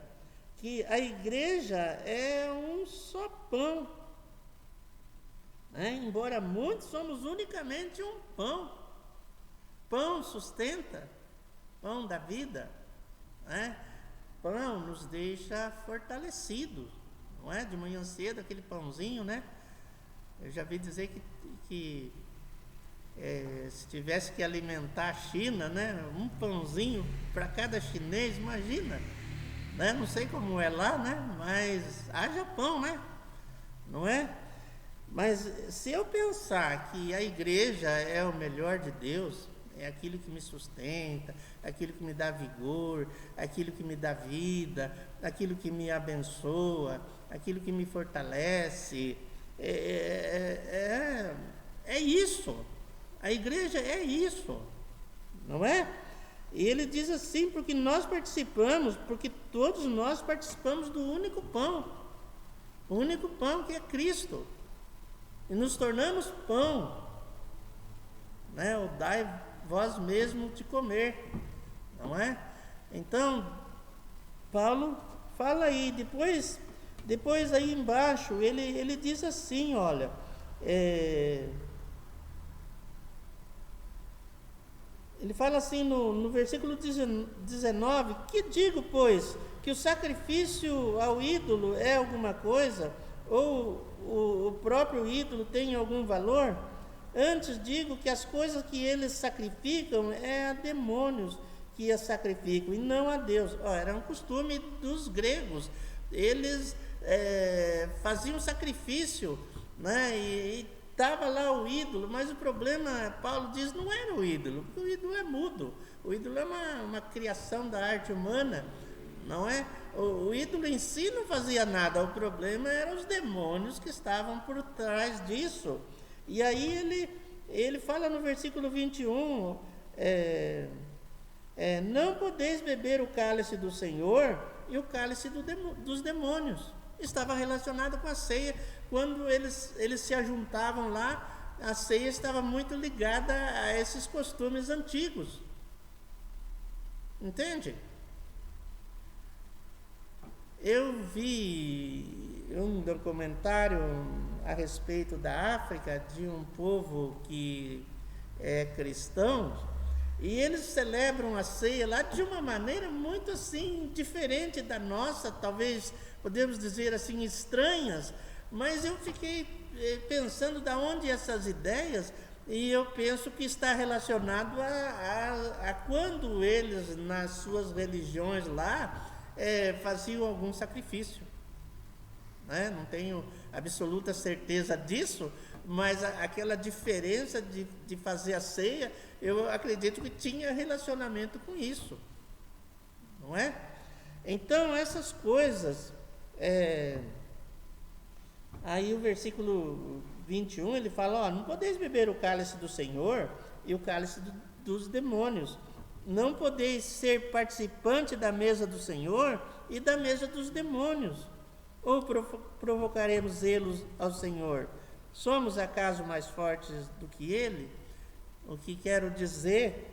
que a igreja é um só pão, né? Embora muitos, somos unicamente um pão. Pão sustenta, pão da vida, né? Pão nos deixa fortalecidos, não é? De manhã cedo, aquele pãozinho, né? Eu já vi dizer que se tivesse que alimentar a China, né? Um pãozinho para cada chinês, imagina, né? Não sei como é lá, né? Mas haja pão, né? Não é? Mas se eu pensar que a igreja é o melhor de Deus, é aquilo que me sustenta, aquilo que me dá vigor, aquilo que me dá vida, aquilo que me abençoa, aquilo que me fortalece, é isso. A igreja é isso, não é? E ele diz assim, porque todos nós participamos do único pão, o único pão que é Cristo, e nos tornamos pão, né? O dai vós mesmo de comer, não é? Então, Paulo fala aí, depois aí embaixo, ele diz assim, olha, ele fala assim no versículo 19, que digo, pois, que o sacrifício ao ídolo é alguma coisa, ou o próprio ídolo tem algum valor? Antes digo que as coisas que eles sacrificam é a demônios que as sacrificam, e não a Deus. Era um costume dos gregos, eles faziam sacrifício, né? E estava lá o ídolo, mas o problema, Paulo diz, não era o ídolo, porque o ídolo é mudo, o ídolo é uma criação da arte humana, não é? O ídolo em si não fazia nada, o problema eram os demônios que estavam por trás disso. E aí ele fala no versículo 21, não podeis beber o cálice do Senhor e o cálice dos demônios. Estava relacionado com a ceia. Quando eles se ajuntavam lá, a ceia estava muito ligada a esses costumes antigos. Entende? Eu vi um documentário a respeito da África, de um povo que é cristão, e eles celebram a ceia lá de uma maneira muito assim, diferente da nossa, talvez podemos dizer assim, estranhas, mas eu fiquei pensando de onde essas ideias, e eu penso que está relacionado a quando eles, nas suas religiões lá, faziam algum sacrifício. Né? Não tenho absoluta certeza disso, mas aquela diferença de fazer a ceia, eu acredito que tinha relacionamento com isso, não é? Então, essas coisas, aí o versículo 21, ele fala, não podeis beber o cálice do Senhor e o cálice dos demônios, não podeis ser participante da mesa do Senhor e da mesa dos demônios, ou provocaremos zelos ao Senhor? Somos acaso mais fortes do que Ele? O que quero dizer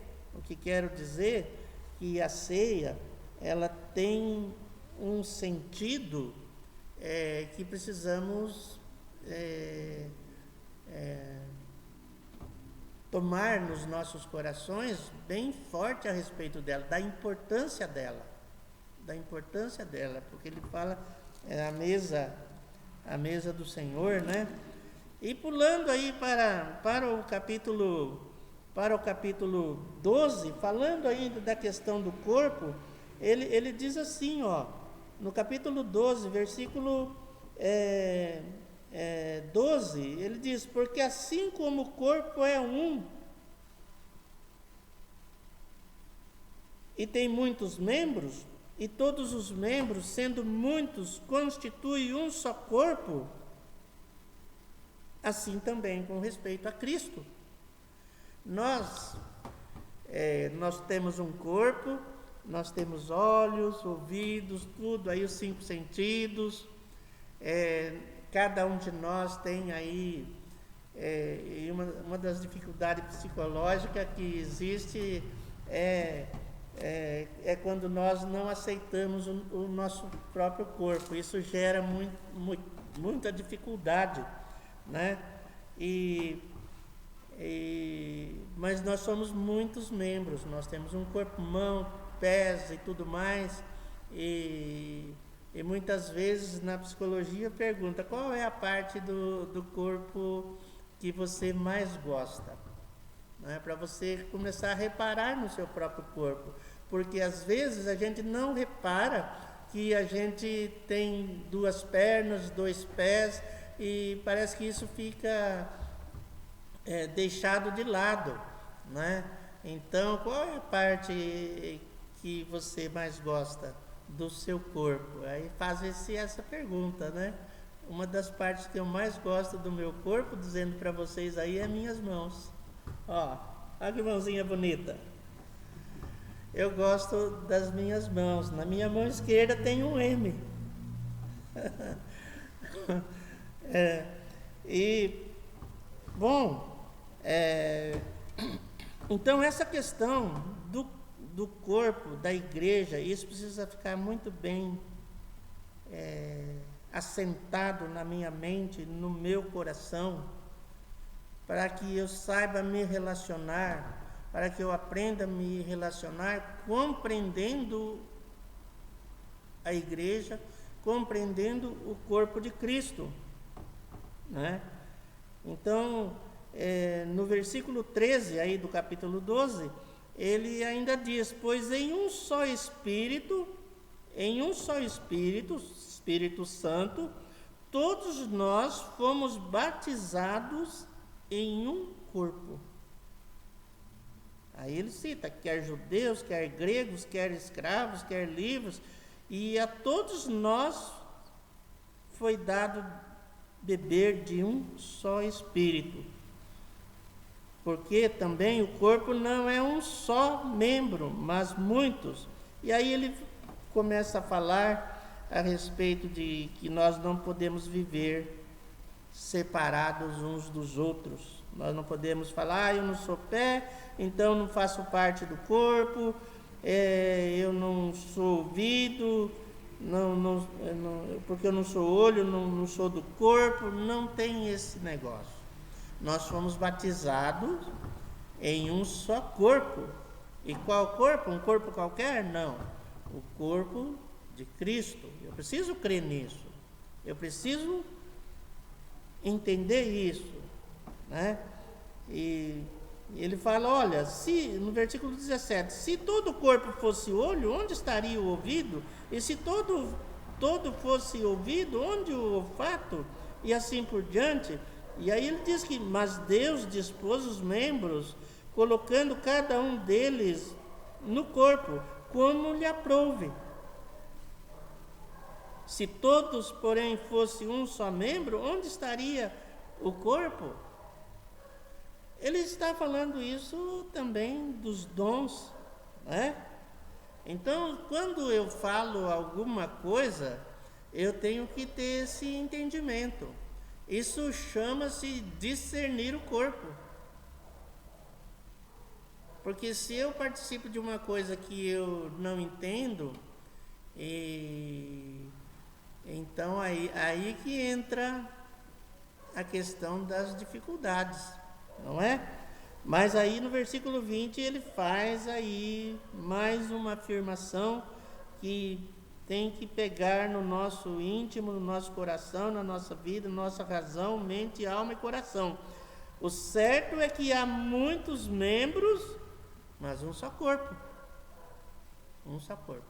que a ceia, ela tem um sentido que precisamos tomar nos nossos corações bem forte a respeito dela, da importância dela, porque ele fala a mesa do Senhor, né? E pulando aí para o capítulo 12, falando ainda da questão do corpo, ele diz assim, no capítulo 12, versículo 12, ele diz, porque assim como o corpo é um, e tem muitos membros, e todos os membros, sendo muitos, constituem um só corpo, assim também com respeito a Cristo. Nós temos um corpo, nós temos olhos, ouvidos, tudo aí, os 5 sentidos, cada um de nós tem aí, uma das dificuldades psicológicas que existe é quando nós não aceitamos o nosso próprio corpo. Isso gera muita dificuldade, né? Mas nós somos muitos membros, nós temos um corpo, mão, pés e tudo mais, e muitas vezes na psicologia pergunta qual é a parte do corpo que você mais gosta, né? Para você começar a reparar no seu próprio corpo, porque às vezes a gente não repara que a gente tem 2 pernas, 2 pés, e parece que isso fica deixado de lado, né? Então, qual é a parte que você mais gosta do seu corpo? Aí faz essa pergunta, né? Uma das partes que eu mais gosto do meu corpo, dizendo para vocês aí, é minhas mãos. Olha que mãozinha bonita. Eu gosto das minhas mãos. Na minha mão esquerda tem um M. Então essa questão do corpo, da igreja, isso precisa ficar muito bem assentado na minha mente, no meu coração, para que eu saiba me relacionar, para que eu aprenda a me relacionar, compreendendo a igreja, compreendendo o corpo de Cristo, né? Então, no versículo 13 aí do capítulo 12, ele ainda diz, pois em um só Espírito, Espírito Santo, todos nós fomos batizados em um corpo. Aí ele cita, quer judeus, quer gregos, quer escravos, quer livres, E a todos nós foi dado beber de um só Espírito. Porque também o corpo não é um só membro, mas muitos. E aí ele começa a falar a respeito de que nós não podemos viver separados uns dos outros. Nós não podemos falar, eu não sou pé, então não faço parte do corpo, eu não sou ouvido, porque eu não sou olho, não sou do corpo. Não tem esse negócio. Nós fomos batizados em um só corpo. E qual corpo? Um corpo qualquer? Não. O corpo de Cristo. Eu preciso crer nisso. Eu preciso entender isso, né? E ele fala, olha, no versículo 17, se todo o corpo fosse olho, onde estaria o ouvido? E se todo fosse ouvido, onde o olfato? E assim por diante. E aí ele diz que, mas Deus dispôs os membros, colocando cada um deles no corpo, como lhe aprouve. Se todos, porém, fosse um só membro, onde estaria o corpo? Ele está falando isso também dos dons, né? Então, quando eu falo alguma coisa, eu tenho que ter esse entendimento. Isso chama-se discernir o corpo. Porque se eu participo de uma coisa que eu não entendo, então aí que entra a questão das dificuldades, não é? Mas aí no versículo 20 ele faz aí mais uma afirmação que tem que pegar no nosso íntimo, no nosso coração, na nossa vida, na nossa razão, mente, alma e coração. O certo é que há muitos membros, mas um só corpo. Um só corpo.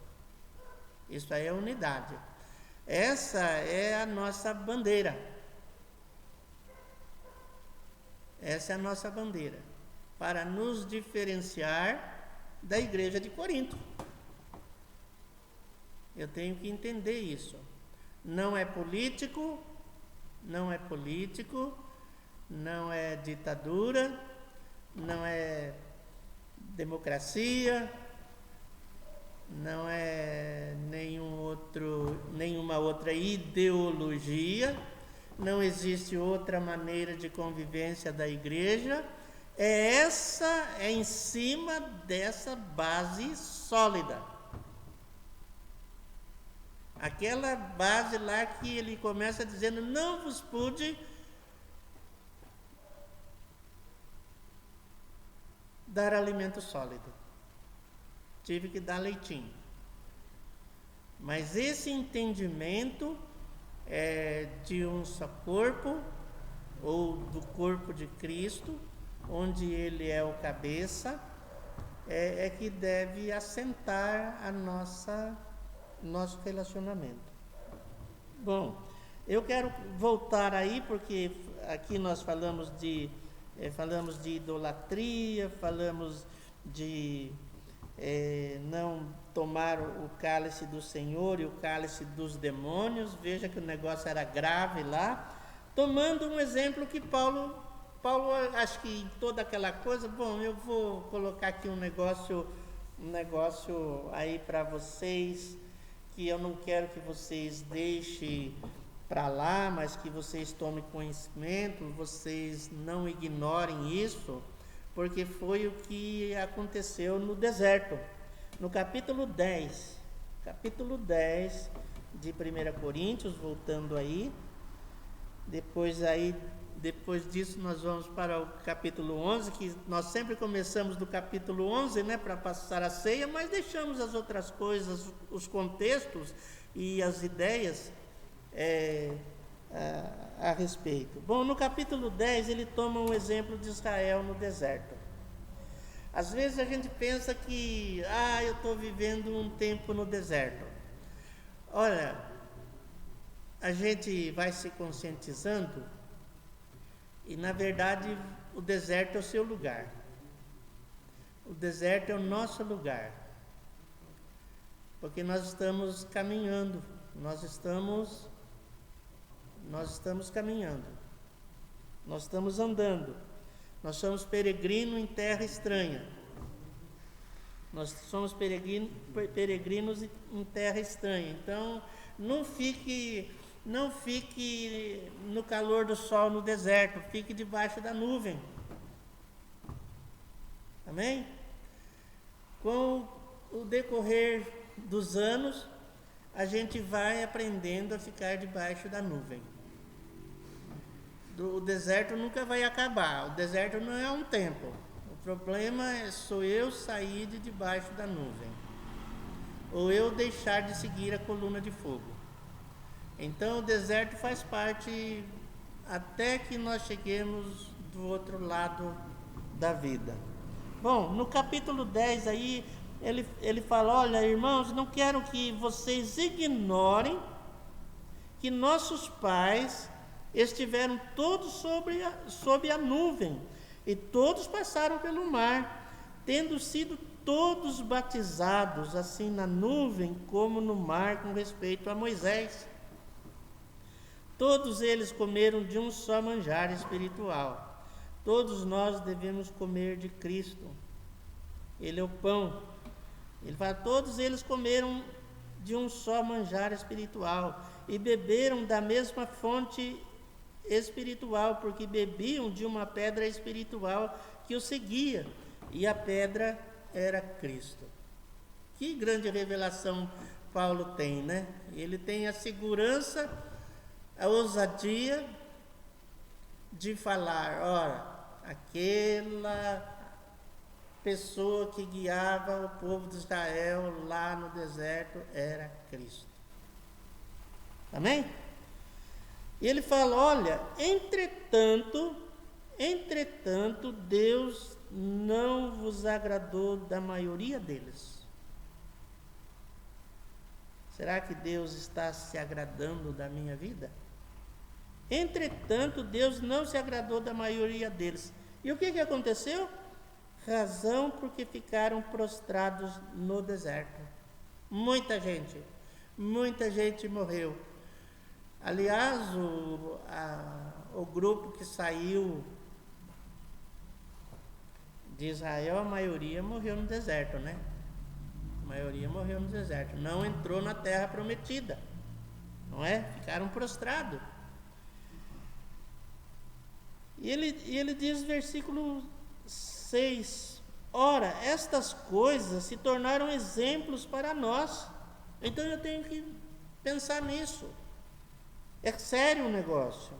Isso aí é unidade. Essa é a nossa bandeira. Essa é a nossa bandeira, para nos diferenciar da igreja de Corinto. Eu tenho que entender isso. Não é político, não é ditadura, não é democracia, não é nenhuma outra ideologia, não existe outra maneira de convivência da igreja. É em cima dessa base sólida. Aquela base lá que ele começa dizendo, não vos pude dar alimento sólido. Tive que dar leitinho. Mas esse entendimento de um só corpo, ou do corpo de Cristo, onde ele é o cabeça, é que deve assentar nosso relacionamento. Bom, eu quero voltar aí, porque aqui nós falamos de idolatria, falamos de não tomar o cálice do Senhor e o cálice dos demônios. Veja que o negócio era grave lá, tomando um exemplo que Paulo, acho que em toda aquela coisa, bom, eu vou colocar aqui um negócio aí para vocês, que eu não quero que vocês deixem para lá, mas que vocês tomem conhecimento, vocês não ignorem isso, porque foi o que aconteceu no deserto. No capítulo 10 de 1 Coríntios, voltando aí, depois disso nós vamos para o capítulo 11, que nós sempre começamos do capítulo 11, né, para passar a ceia, mas deixamos as outras coisas, os contextos e as ideias a respeito. Bom, no capítulo 10 ele toma um exemplo de Israel no deserto. Às vezes a gente pensa que, eu estou vivendo um tempo no deserto. Olha, a gente vai se conscientizando e, na verdade, o deserto é o seu lugar. O deserto é o nosso lugar. porque nós estamos caminhando, nós estamos caminhando, nós estamos andando, nós somos peregrinos em terra estranha, nós somos peregrinos em terra estranha. Então, não fique no calor do sol no deserto, fique debaixo da nuvem. Amém? Com o decorrer dos anos, a gente vai aprendendo a ficar debaixo da nuvem. O deserto nunca vai acabar, o deserto não é um tempo. O problema sou eu sair de debaixo da nuvem, ou eu deixar de seguir a coluna de fogo. Então o deserto faz parte até que nós cheguemos do outro lado da vida. Bom, no capítulo 10 aí, ele fala: olha, irmãos, não quero que vocês ignorem que nossos pais estiveram todos sob a nuvem, e todos passaram pelo mar, tendo sido todos batizados, assim na nuvem como no mar, com respeito a Moisés. Todos eles comeram de um só manjar espiritual. Todos nós devemos comer de Cristo. Ele é o pão. Ele fala: todos eles comeram de um só manjar espiritual e beberam da mesma fonte espiritual, porque bebiam de uma pedra espiritual que os seguia, e a pedra era Cristo. Que grande revelação Paulo tem, né? Ele tem a segurança, a ousadia de falar: ora, aquela pessoa que guiava o povo de Israel lá no deserto era Cristo. Amém? E ele fala: olha, entretanto, Deus não vos agradou da maioria deles. Será que Deus está se agradando da minha vida? Entretanto, Deus não se agradou da maioria deles. E o que aconteceu? Razão porque ficaram prostrados no deserto. Muita gente morreu. Aliás, o grupo que saiu de Israel, a maioria morreu no deserto, né? A maioria morreu no deserto. Não entrou na terra prometida, não é? Ficaram prostrados. E ele diz, versículo 6: ora, estas coisas se tornaram exemplos para nós. Então eu tenho que pensar nisso. É sério o negócio.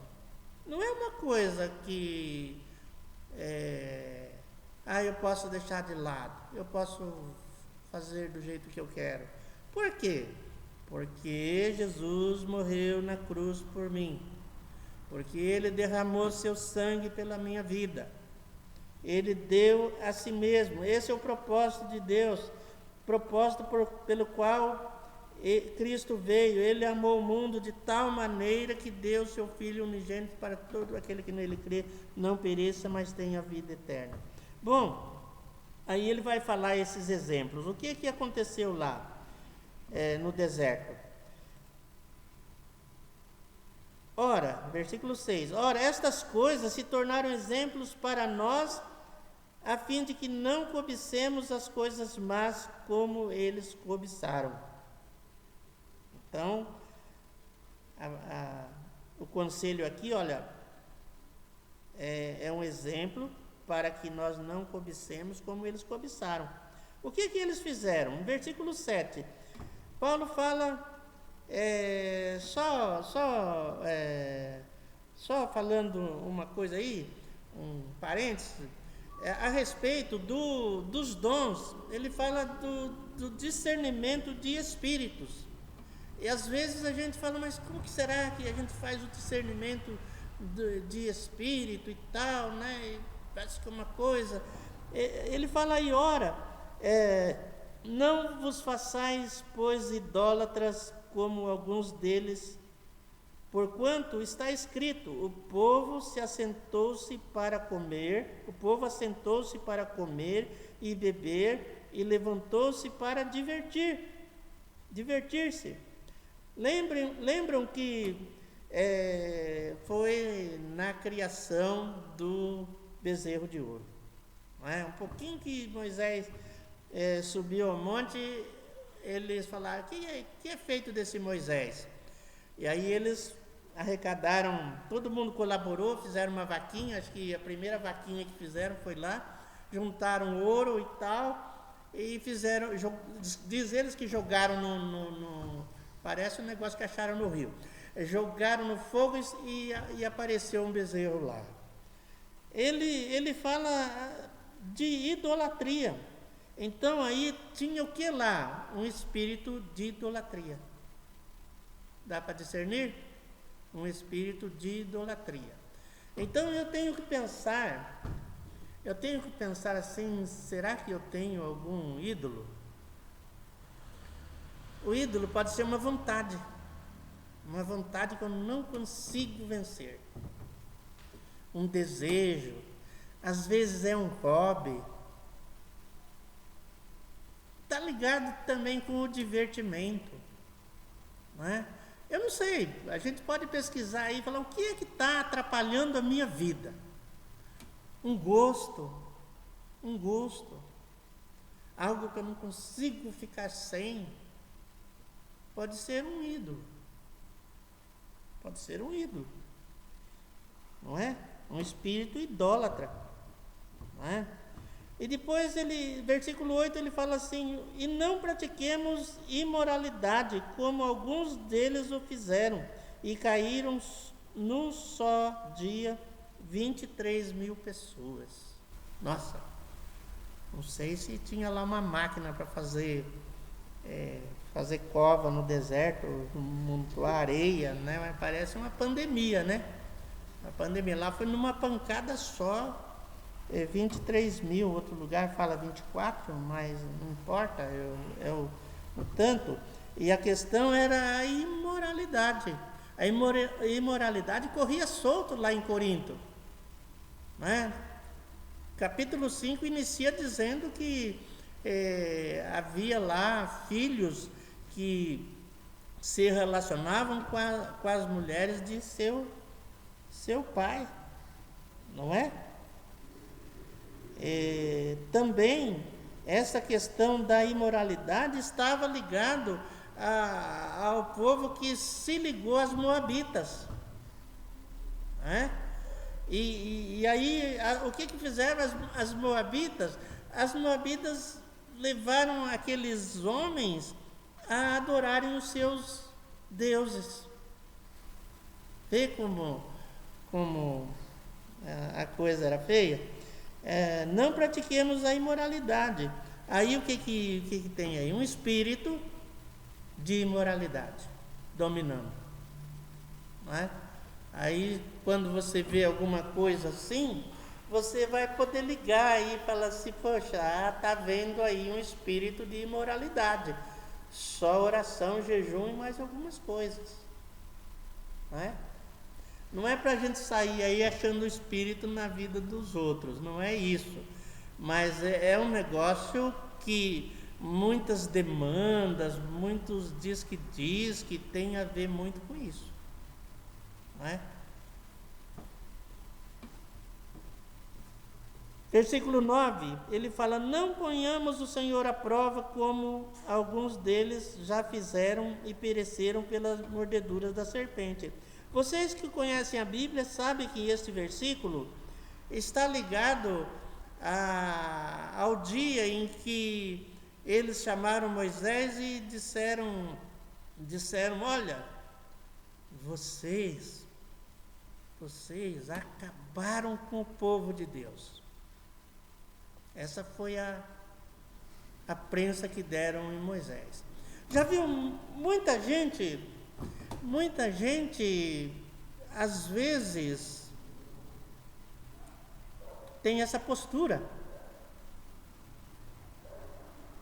Não é uma coisa que eu posso deixar de lado, eu posso fazer do jeito que eu quero. Por quê? Porque Jesus morreu na cruz por mim, porque Ele derramou seu sangue pela minha vida, Ele deu a si mesmo. Esse é o propósito de Deus, propósito pelo qual Cristo veio. Ele amou o mundo de tal maneira que deu seu Filho unigênito para todo aquele que nele crê não pereça, mas tenha vida eterna. Bom, aí ele vai falar esses exemplos. O que aconteceu lá no deserto? Ora, versículo 6: ora, estas coisas se tornaram exemplos para nós, a fim de que não cobicemos as coisas más como eles cobiçaram. Então, o conselho aqui, olha, é um exemplo para que nós não cobicemos como eles cobiçaram. O que eles fizeram? No versículo 7, Paulo fala, só falando uma coisa aí, um parênteses, a respeito dos dons. Ele fala do discernimento de espíritos. E às vezes a gente fala: mas como que será que a gente faz o discernimento de espírito e tal, né? E parece que é uma coisa. Ele fala aí: ora, não vos façais, pois, idólatras como alguns deles, porquanto está escrito: o povo assentou-se para comer e beber, e levantou-se para divertir. Divertir-se. Lembram que foi na criação do bezerro de ouro. Não é? Um pouquinho que Moisés subiu ao monte, eles falaram: que é feito desse Moisés? E aí eles arrecadaram, todo mundo colaborou, fizeram uma vaquinha, acho que a primeira vaquinha que fizeram foi lá, juntaram ouro e tal, e fizeram, diz eles que jogaram parece um negócio que acharam no rio, jogaram no fogo e apareceu um bezerro lá. Ele fala de idolatria. Então aí tinha o que lá? Um espírito de idolatria. Dá para discernir? Um espírito de idolatria. Então eu tenho que pensar assim, será que eu tenho algum ídolo? O ídolo pode ser uma vontade que eu não consigo vencer. Um desejo, às vezes é um hobby. Está ligado também com o divertimento, não é? Eu não sei, a gente pode pesquisar aí e falar o que é que está atrapalhando a minha vida. Um gosto, algo que eu não consigo ficar sem. Pode ser um ídolo, não é? Um espírito idólatra, não é? E depois versículo 8, ele fala assim: e não pratiquemos imoralidade, como alguns deles o fizeram, e caíram num só dia 23.000 pessoas. Nossa, não sei se tinha lá uma máquina para fazer cova no deserto, montar areia, né? Mas parece uma pandemia, né? A pandemia lá foi numa pancada só. 23.000, outro lugar fala 24, mas não importa, é o tanto. E a questão era a imoralidade. A imoralidade corria solto lá em Corinto, né? Capítulo 5 inicia dizendo que havia lá filhos que se relacionavam com as mulheres de seu pai, não é? Também essa questão da imoralidade estava ligado ao povo que se ligou às moabitas, né? E aí o que fizeram as moabitas? As moabitas levaram aqueles homens a adorarem os seus deuses. Vê como a coisa era feia? Não pratiquemos a imoralidade. Aí o que tem aí? Um espírito de imoralidade dominando, não é? Aí quando você vê alguma coisa assim, você vai poder ligar e falar assim: poxa, está vendo aí um espírito de imoralidade. Só oração, jejum e mais algumas coisas, não é? Não é para a gente sair aí achando o espírito na vida dos outros, não é isso. Mas é um negócio que muitas demandas, muitos diz que tem a ver muito com isso, não é? Versículo 9, ele fala: não ponhamos o Senhor à prova, como alguns deles já fizeram e pereceram pelas mordeduras da serpente. Vocês que conhecem a Bíblia sabem que este versículo está ligado ao dia em que eles chamaram Moisés e disseram: olha, vocês acabaram com o povo de Deus. Essa foi a prensa que deram em Moisés. Já viu muita gente, às vezes, tem essa postura,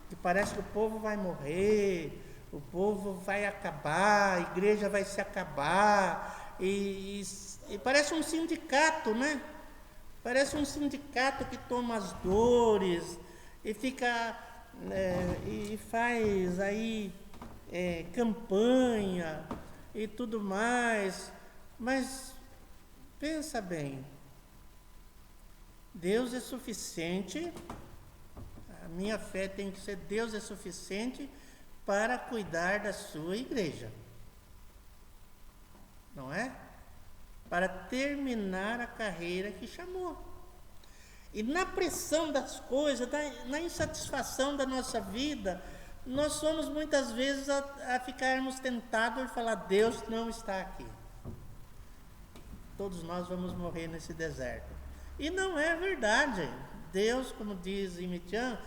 que parece que o povo vai morrer, o povo vai acabar, a igreja vai se acabar, e parece um sindicato, né? Parece um sindicato que toma as dores e fica e faz aí campanha e tudo mais, mas pensa bem, Deus é suficiente, a minha fé tem que ser, Deus é suficiente para cuidar da sua igreja, não é? Para terminar a carreira que chamou. E na pressão das coisas, na insatisfação da nossa vida, nós somos muitas vezes a ficarmos tentados de falar, Deus não está aqui. Todos nós vamos morrer nesse deserto. E não é verdade. Deus, como diz Imitian,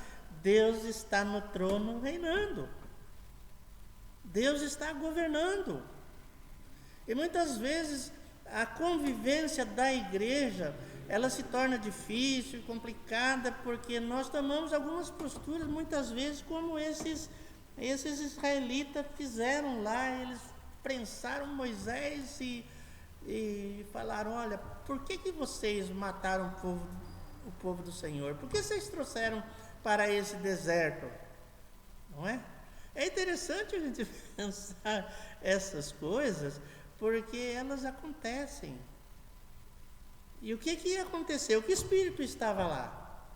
Deus está no trono reinando. Deus está governando. E muitas vezes a convivência da igreja, ela se torna difícil e complicada, porque nós tomamos algumas posturas, muitas vezes, como esses israelitas fizeram lá. Eles prensaram Moisés e falaram, olha, por que vocês mataram o povo do Senhor? Por que vocês trouxeram para esse deserto? Não é? É interessante a gente pensar essas coisas, porque elas acontecem. E o que aconteceu? Que espírito estava lá?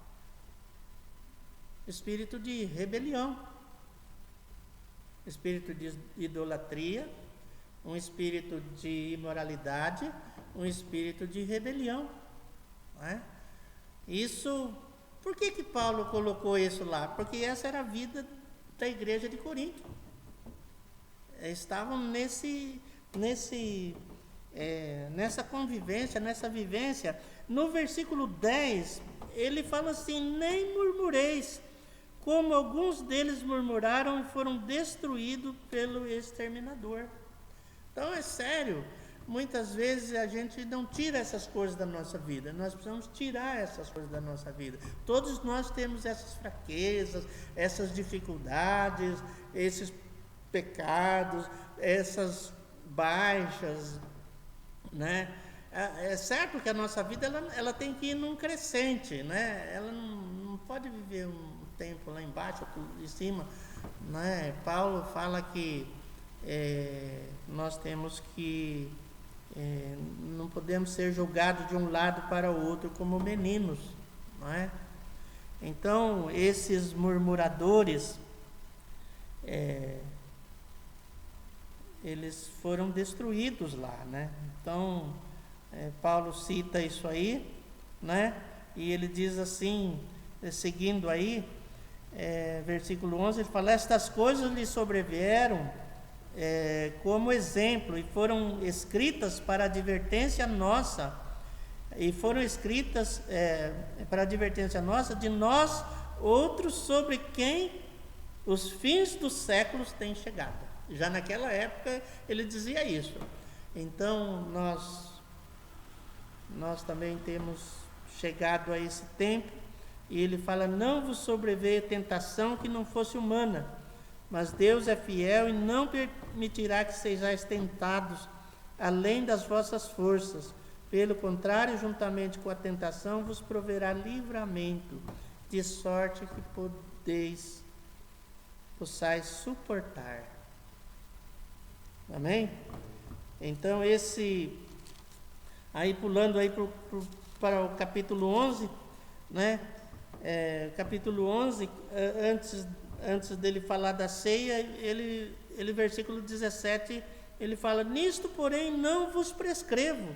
Espírito de rebelião, espírito de idolatria, um espírito de imoralidade, um espírito de rebelião. Não é? Isso, por que Paulo colocou isso lá? Porque essa era a vida da igreja de Corinto. Estavam nessa convivência, nessa vivência. No versículo 10, ele fala assim, nem murmureis, como alguns deles murmuraram e foram destruídos pelo exterminador. Então é sério, muitas vezes a gente não tira essas coisas da nossa vida, nós precisamos tirar essas coisas da nossa vida. Todos nós temos essas fraquezas, essas dificuldades, esses pecados, essas baixas, né? É certo que a nossa vida ela tem que ir num crescente, né? Ela não pode viver um tempo lá embaixo, em cima, né? Paulo fala que nós temos que não podemos ser julgados de um lado para o outro como meninos, não é? Então esses murmuradores eles foram destruídos lá, né? Então Paulo cita isso aí, né? E ele diz assim, seguindo aí, versículo 11, ele fala, estas coisas lhe sobrevieram como exemplo, e foram escritas para advertência nossa, para advertência nossa de nós outros, sobre quem os fins dos séculos têm chegado. Já naquela época ele dizia isso. Então nós também temos chegado a esse tempo, e ele fala, não vos sobreveio tentação que não fosse humana, mas Deus é fiel e não permitirá que sejais tentados além das vossas forças. Pelo contrário, juntamente com a tentação, vos proverá livramento, de sorte que possais suportar. Amém? Então aí pulando aí para o capítulo 11, né? Capítulo 11, antes dele falar da ceia, ele versículo 17, ele fala, nisto, porém, não vos prescrevo,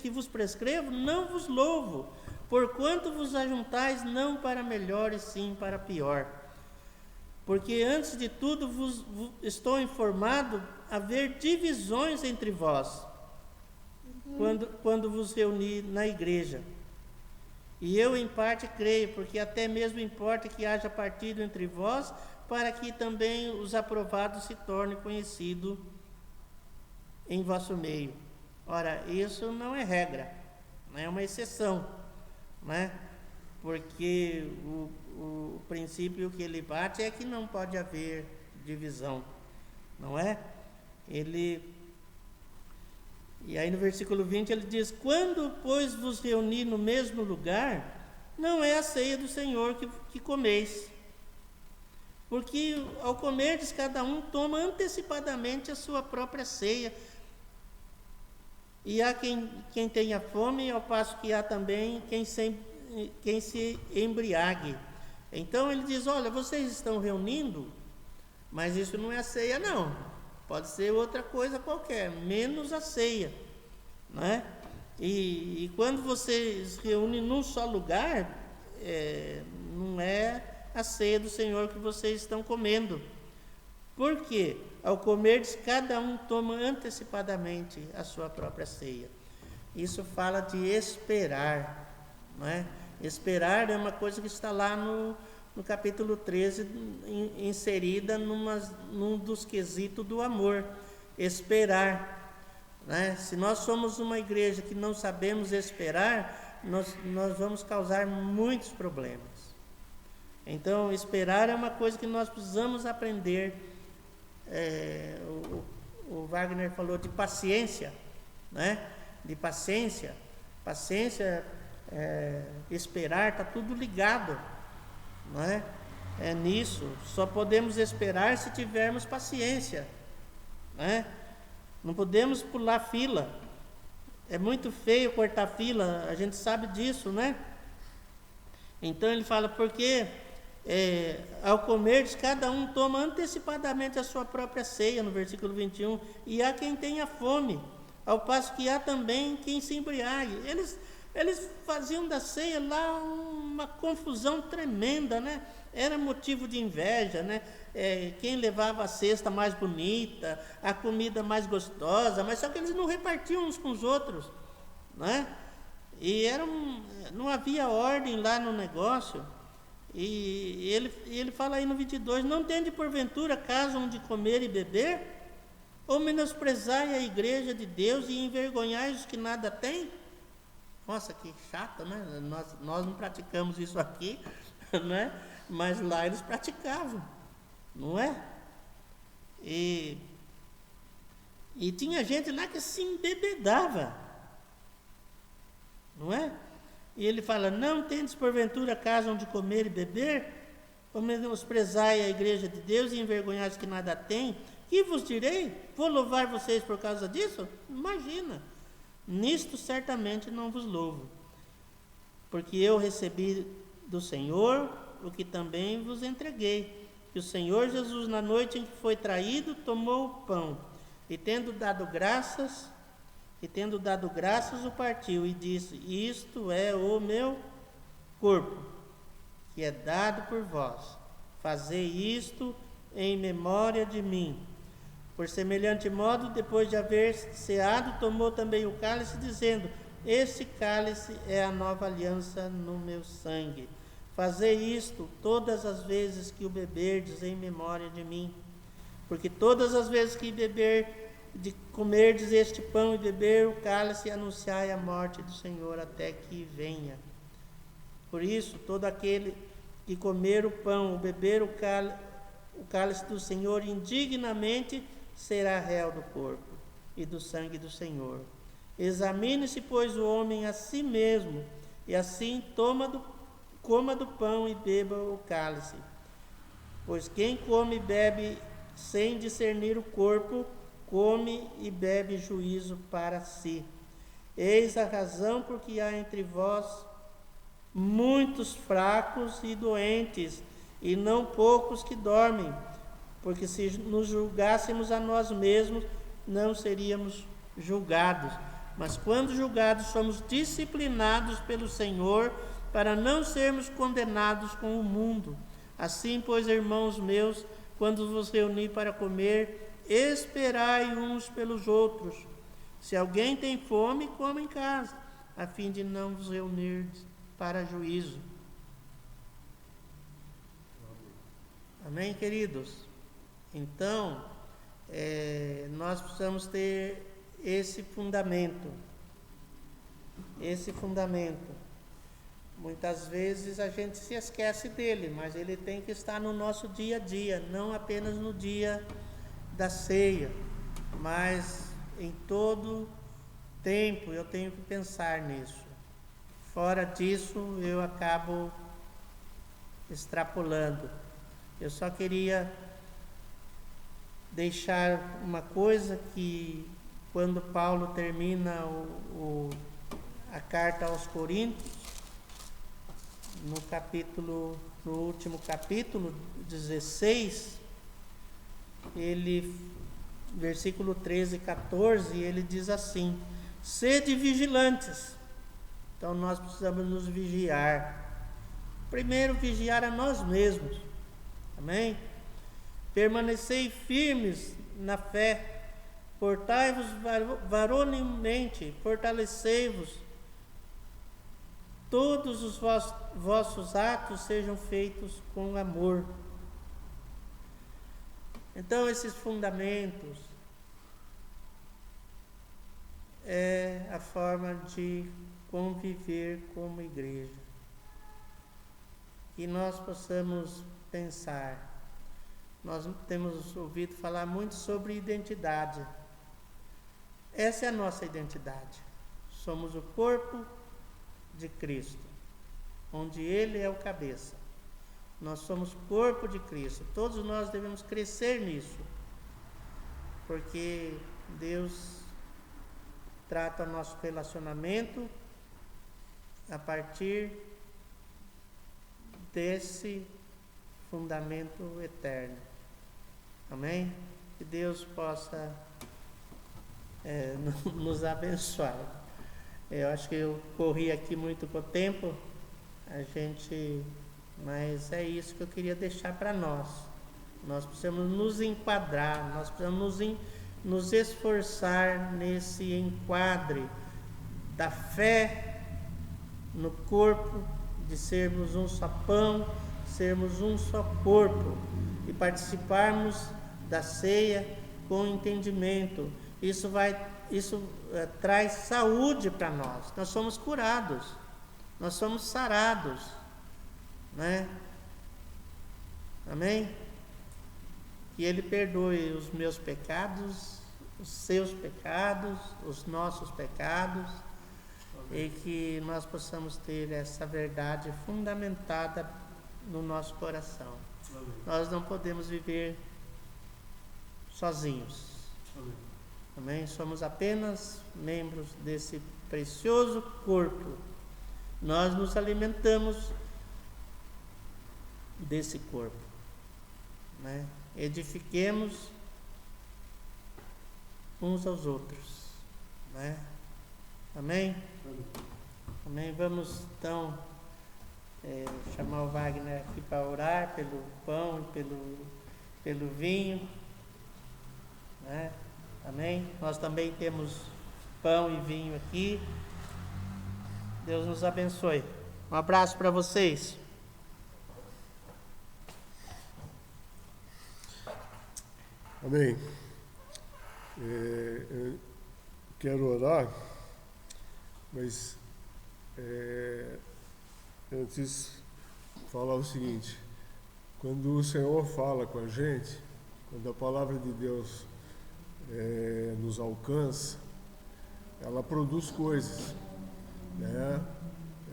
que vos prescrevo, não vos louvo, porquanto vos ajuntais não para melhor, e sim para pior. Porque antes de tudo vos estou informado haver divisões entre vós, quando vos reuni na igreja. E eu em parte creio, porque até mesmo importa que haja partido entre vós, para que também os aprovados se tornem conhecidos em vosso meio. Ora, isso não é regra, não é uma exceção, né? Porque o princípio que ele bate é que não pode haver divisão, não é? E aí no versículo 20 ele diz, quando, pois, vos reuni no mesmo lugar, não é a ceia do Senhor que comeis. Porque ao comerdes, cada um toma antecipadamente a sua própria ceia. E há quem tenha fome, ao passo que há também quem se embriague. Então ele diz, olha, vocês estão reunindo, mas isso não é a ceia não. Pode ser outra coisa qualquer, menos a ceia, né? E quando vocês reúnem num só lugar, não é a ceia do Senhor que vocês estão comendo. Por quê? Ao comerdes, cada um toma antecipadamente a sua própria ceia. Isso fala de esperar, não é? Esperar é uma coisa que está lá no capítulo 13, inserida num dos quesitos do amor. Esperar, né? Se nós somos uma igreja que não sabemos esperar, nós vamos causar muitos problemas. Então, esperar é uma coisa que nós precisamos aprender. O Wagner falou de paciência, né? De paciência. Paciência, esperar, está tudo ligado, não é? É nisso. Só podemos esperar se tivermos paciência, né? Não podemos pular fila. É muito feio cortar fila, a gente sabe disso, né? Então ele fala, porque ao comerdes, cada um toma antecipadamente a sua própria ceia, no versículo 21, e há quem tenha fome, ao passo que há também quem se embriague. Eles faziam da ceia lá uma confusão tremenda, né? Era motivo de inveja, né? Quem levava a cesta mais bonita, a comida mais gostosa, mas só que eles não repartiam uns com os outros, né? E não havia ordem lá no negócio. E ele fala aí no 22, não tende porventura casa onde comer e beber? Ou menosprezai a igreja de Deus e envergonhais os que nada têm? Nossa, que chato, né? Nós não praticamos isso aqui, né? Mas lá eles praticavam, não é? E tinha gente lá que se embebedava, não é? E ele fala, não tendes porventura casa onde comer e beber? Ou menosprezai a igreja de Deus e envergonhai os que nada têm? Que vos direi? Vou louvar vocês por causa disso? Imagina. Nisto certamente não vos louvo, porque eu recebi do Senhor o que também vos entreguei, que o Senhor Jesus, na noite em que foi traído, tomou o pão, e tendo dado graças, o partiu e disse, isto é o meu corpo, que é dado por vós. Fazei isto em memória de mim. Por semelhante modo, depois de haver ceado, tomou também o cálice, dizendo, este cálice é a nova aliança no meu sangue. Fazei isto todas as vezes que o beberdes em memória de mim. Porque todas as vezes que de comerdes este pão e beber o cálice, anunciai a morte do Senhor até que venha. Por isso, todo aquele que comer o pão ou beber o cálice do Senhor indignamente será réu do corpo e do sangue do Senhor. Examine-se, pois, o homem a si mesmo, e assim coma do pão e beba o cálice. Pois quem come e bebe sem discernir o corpo, come e bebe juízo para si. Eis a razão porque há entre vós muitos fracos e doentes, e não poucos que dormem. Porque se nos julgássemos a nós mesmos, não seríamos julgados. Mas quando julgados, somos disciplinados pelo Senhor, para não sermos condenados com o mundo. Assim, pois, irmãos meus, quando vos reunir para comer, esperai uns pelos outros. Se alguém tem fome, coma em casa, a fim de não vos reunir para juízo. Amém, queridos? Então, nós precisamos ter esse fundamento. Muitas vezes a gente se esquece dele, mas ele tem que estar no nosso dia a dia, não apenas no dia da ceia, mas em todo tempo eu tenho que pensar nisso. Fora disso, eu acabo extrapolando. Eu só queria deixar uma coisa, que quando Paulo termina a carta aos Coríntios, no último capítulo 16, versículo 13 e 14, ele diz assim: sede vigilantes. Então nós precisamos nos vigiar. Primeiro, vigiar a nós mesmos. Amém? Permanecei firmes na fé, portai-vos varonilmente, fortalecei-vos, todos os vossos atos sejam feitos com amor. Então, esses fundamentos é a forma de conviver como igreja. Que nós possamos pensar. Nós temos ouvido falar muito sobre identidade. Essa é a nossa identidade. Somos o corpo de Cristo, onde Ele é o cabeça. Nós somos corpo de Cristo. Todos nós devemos crescer nisso, porque Deus trata nosso relacionamento a partir desse fundamento eterno. Amém? Que Deus possa nos abençoar. Eu acho que eu corri aqui muito com o tempo, mas é isso que eu queria deixar para nós. Nós precisamos nos enquadrar, nós precisamos nos esforçar nesse enquadre da fé no corpo, de sermos um só pão, sermos um só corpo e participarmos da ceia com entendimento. Isso traz saúde para nós. Nós somos curados, nós somos sarados, né? Amém? Que Ele perdoe os meus pecados, os seus pecados, os nossos pecados, e que nós possamos ter essa verdade fundamentada no nosso coração. Amém. Nós não podemos viver sozinhos. Amém. Amém? Somos apenas membros desse precioso corpo. Nós nos alimentamos desse corpo, né? Edifiquemos uns aos outros, né? Amém? Amém? Vamos então chamar o Wagner aqui para orar pelo pão e pelo vinho, né? Amém? Nós também temos pão e vinho aqui. Deus nos abençoe. Um abraço para vocês. Amém. Eu quero orar, mas antes falar o seguinte: quando o Senhor fala com a gente, quando a palavra de Deus nos alcança, ela produz coisas, né?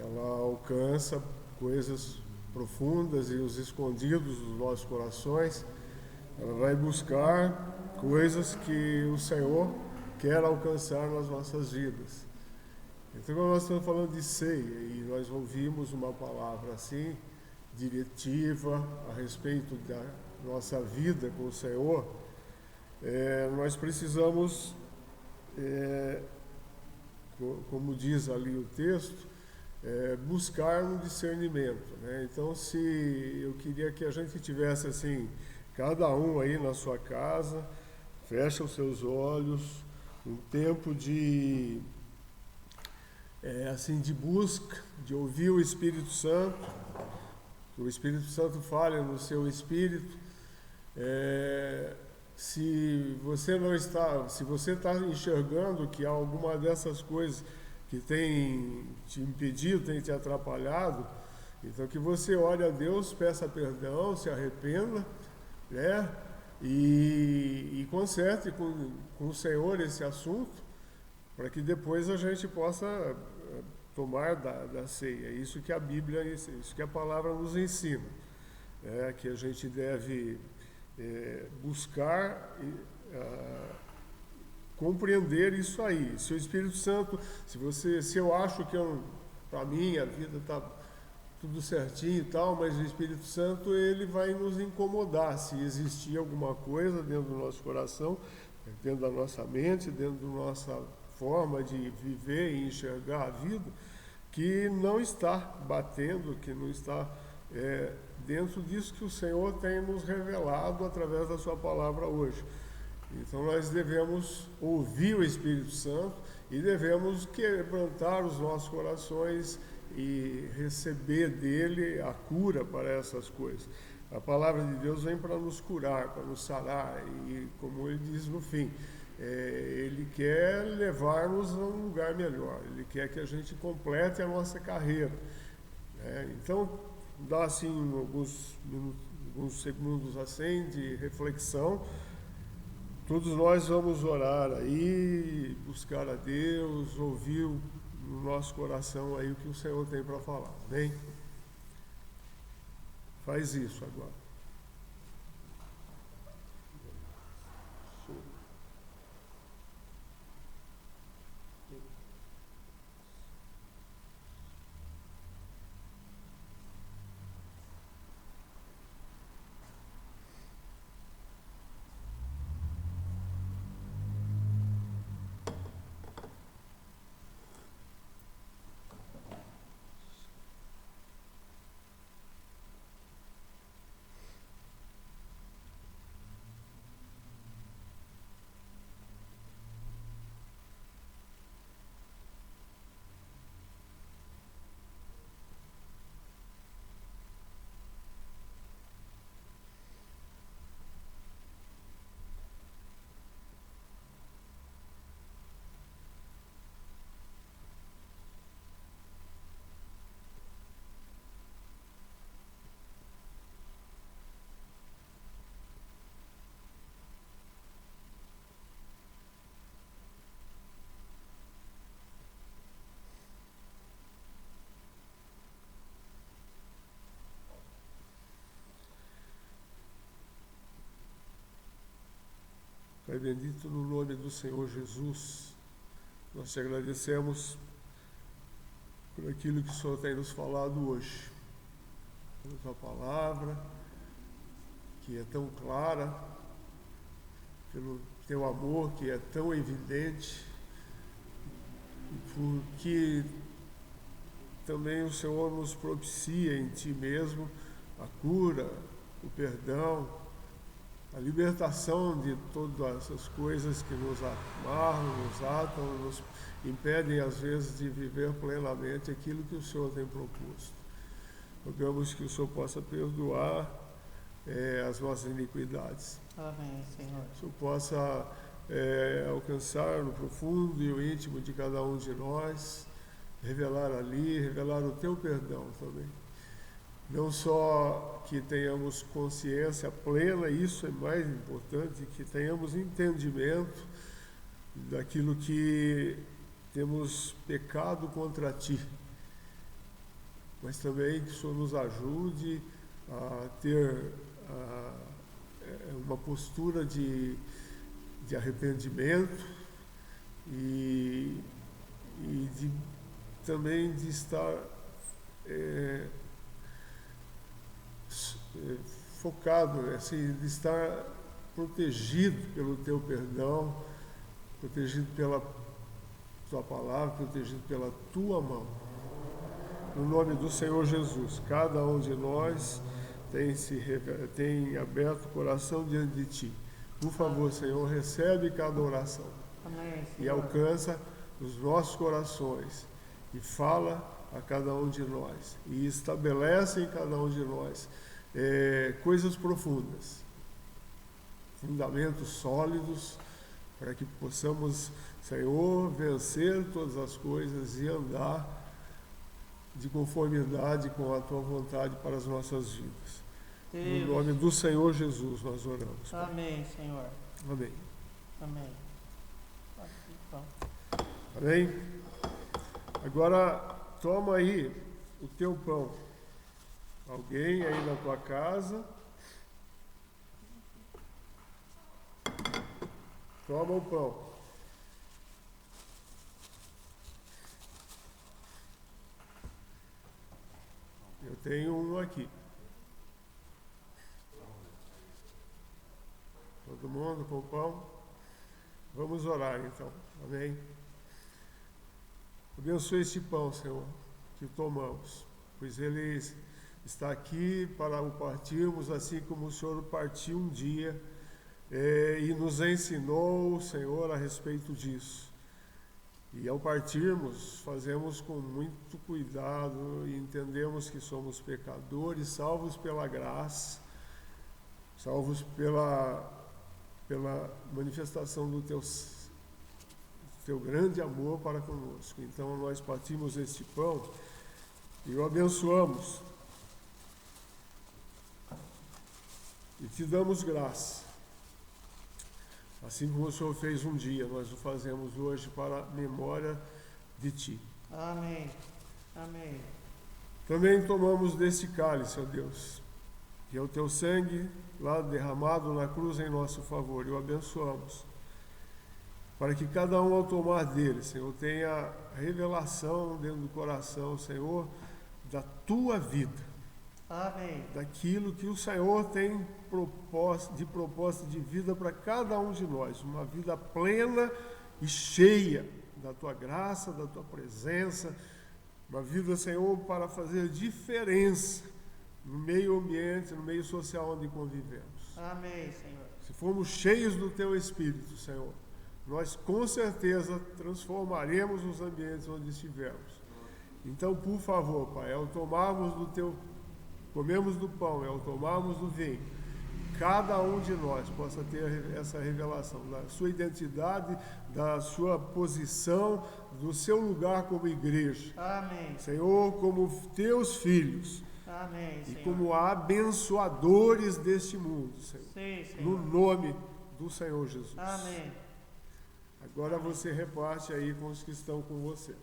Ela alcança coisas profundas e os escondidos dos nossos corações. Ela vai buscar coisas que o Senhor quer alcançar nas nossas vidas. Então, quando nós estamos falando de ceia e nós ouvimos uma palavra assim, diretiva a respeito da nossa vida com o Senhor, nós precisamos, como diz ali o texto, buscar um discernimento, né? Então, eu queria que a gente tivesse assim, cada um aí na sua casa, fecha os seus olhos, um tempo de busca, de ouvir o Espírito Santo, que o Espírito Santo fale no seu espírito. Se você está enxergando que há alguma dessas coisas que tem te impedido, tem te atrapalhado, então que você ore a Deus, peça perdão, se arrependa, né? E conserte com o Senhor esse assunto, para que depois a gente possa tomar da ceia. É isso que a Bíblia, isso que a palavra nos ensina. que a gente deve buscar compreender isso aí. Se o Espírito Santo, se eu acho que para mim a vida está tudo certinho e tal, mas o Espírito Santo ele vai nos incomodar se existir alguma coisa dentro do nosso coração, dentro da nossa mente, dentro da nossa forma de viver e enxergar a vida, que não está batendo, que não está dentro disso que o Senhor tem nos revelado através da sua palavra hoje. Então nós devemos ouvir o Espírito Santo e devemos quebrantar os nossos corações e receber dele a cura para essas coisas. A palavra de Deus vem para nos curar, para nos sarar, e como ele diz no fim, ele quer levar-nos a um lugar melhor, ele quer que a gente complete a nossa carreira. Então, dá assim alguns segundos assim de reflexão. Todos nós vamos orar aí, buscar a Deus, ouvir no nosso coração aí o que o Senhor tem para falar, amém? Faz isso agora. Pai bendito, no nome do Senhor Jesus, nós te agradecemos por aquilo que o Senhor tem nos falado hoje, pela tua palavra, que é tão clara, pelo teu amor, que é tão evidente, e porque também o Senhor nos propicia em ti mesmo a cura, o perdão, a libertação de todas essas coisas que nos amarram, nos atam, nos impedem às vezes de viver plenamente aquilo que o Senhor tem proposto. Rogamos que o Senhor possa perdoar as nossas iniquidades. Amém, Senhor. Que o Senhor possa alcançar no profundo e o íntimo de cada um de nós, revelar ali, revelar o teu perdão também. Não só que tenhamos consciência plena, isso é mais importante, que tenhamos entendimento daquilo que temos pecado contra ti, mas também que o Senhor nos ajude a ter uma postura de arrependimento e também de estar focado, assim, de estar protegido pelo teu perdão, protegido pela tua palavra, protegido pela tua mão. No nome do Senhor Jesus, cada um de nós tem aberto o coração diante de ti. Por favor, Senhor, recebe cada oração. Amém, e alcança os nossos corações e fala a cada um de nós e estabelece em cada um de nós coisas profundas, fundamentos sólidos, para que possamos, Senhor, vencer todas as coisas e andar de conformidade com a tua vontade para as nossas vidas. Deus. No nome do Senhor Jesus nós oramos. Pai. Amém, Senhor. Amém. Amém. Amém? Agora toma aí o teu pão, Alguém aí na tua casa? Toma o pão. Eu tenho um aqui. Todo mundo com o pão? Vamos orar então. Amém. Abençoe este pão, Senhor, que tomamos, pois ele está aqui para o partirmos, assim como o Senhor partiu um dia e nos ensinou, Senhor, a respeito disso. E ao partirmos, fazemos com muito cuidado e entendemos que somos pecadores, salvos pela graça, salvos pela manifestação do teu grande amor para conosco. Então nós partimos este pão e o abençoamos e te damos graça. Assim como o Senhor fez um dia, nós o fazemos hoje para a memória de ti. Amém. Amém. Também tomamos deste cálice, ó Deus, que é o teu sangue lá derramado na cruz em nosso favor, e o abençoamos, para que cada um ao tomar dele, Senhor, tenha revelação dentro do coração, Senhor, da tua vida. Amém. Daquilo que o Senhor tem proposta de vida para cada um de nós, uma vida plena e cheia da tua graça, da tua presença, uma vida, Senhor, para fazer diferença no meio ambiente, no meio social onde convivemos. Amém, Senhor. Se formos cheios do teu Espírito, Senhor, nós com certeza transformaremos os ambientes onde estivermos. Então, por favor, Pai, ao tomarmos comemos do pão, ao tomarmos do vinho, cada um de nós possa ter essa revelação da sua identidade, da sua posição, do seu lugar como igreja. Amém. Senhor, como teus filhos. Amém, Senhor. E como abençoadores deste mundo, Senhor. Sim, Senhor. No nome do Senhor Jesus. Amém. Agora você reparte aí com os que estão com você.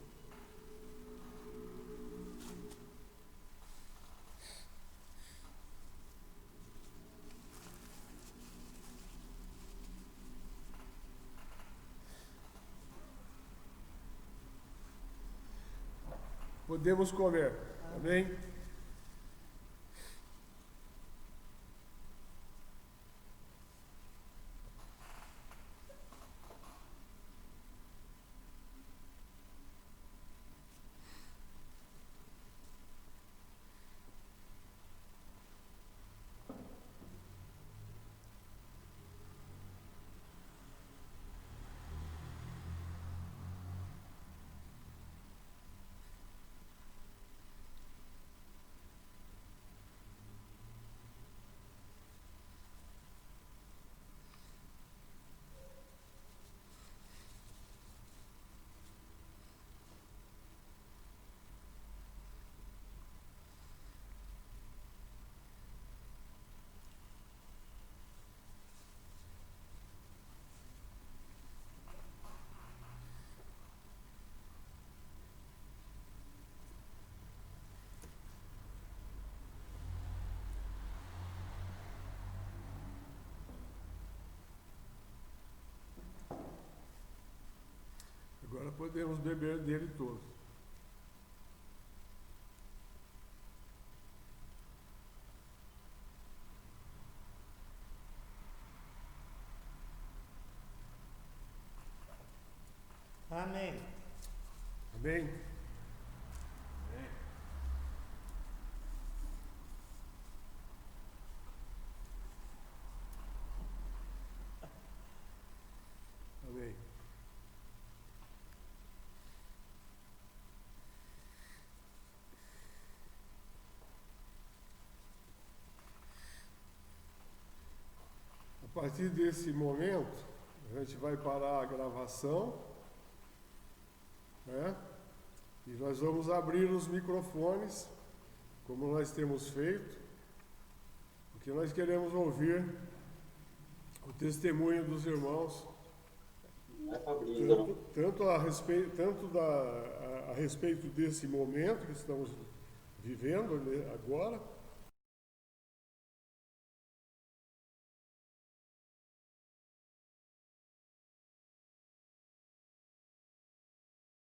Podemos comer. Amém? Agora podemos beber dele todo. Amém. Amém? Amém. A partir desse momento, a gente vai parar a gravação, né? E nós vamos abrir os microfones, como nós temos feito, porque nós queremos ouvir o testemunho dos irmãos, tanto a respeito desse momento que estamos vivendo agora,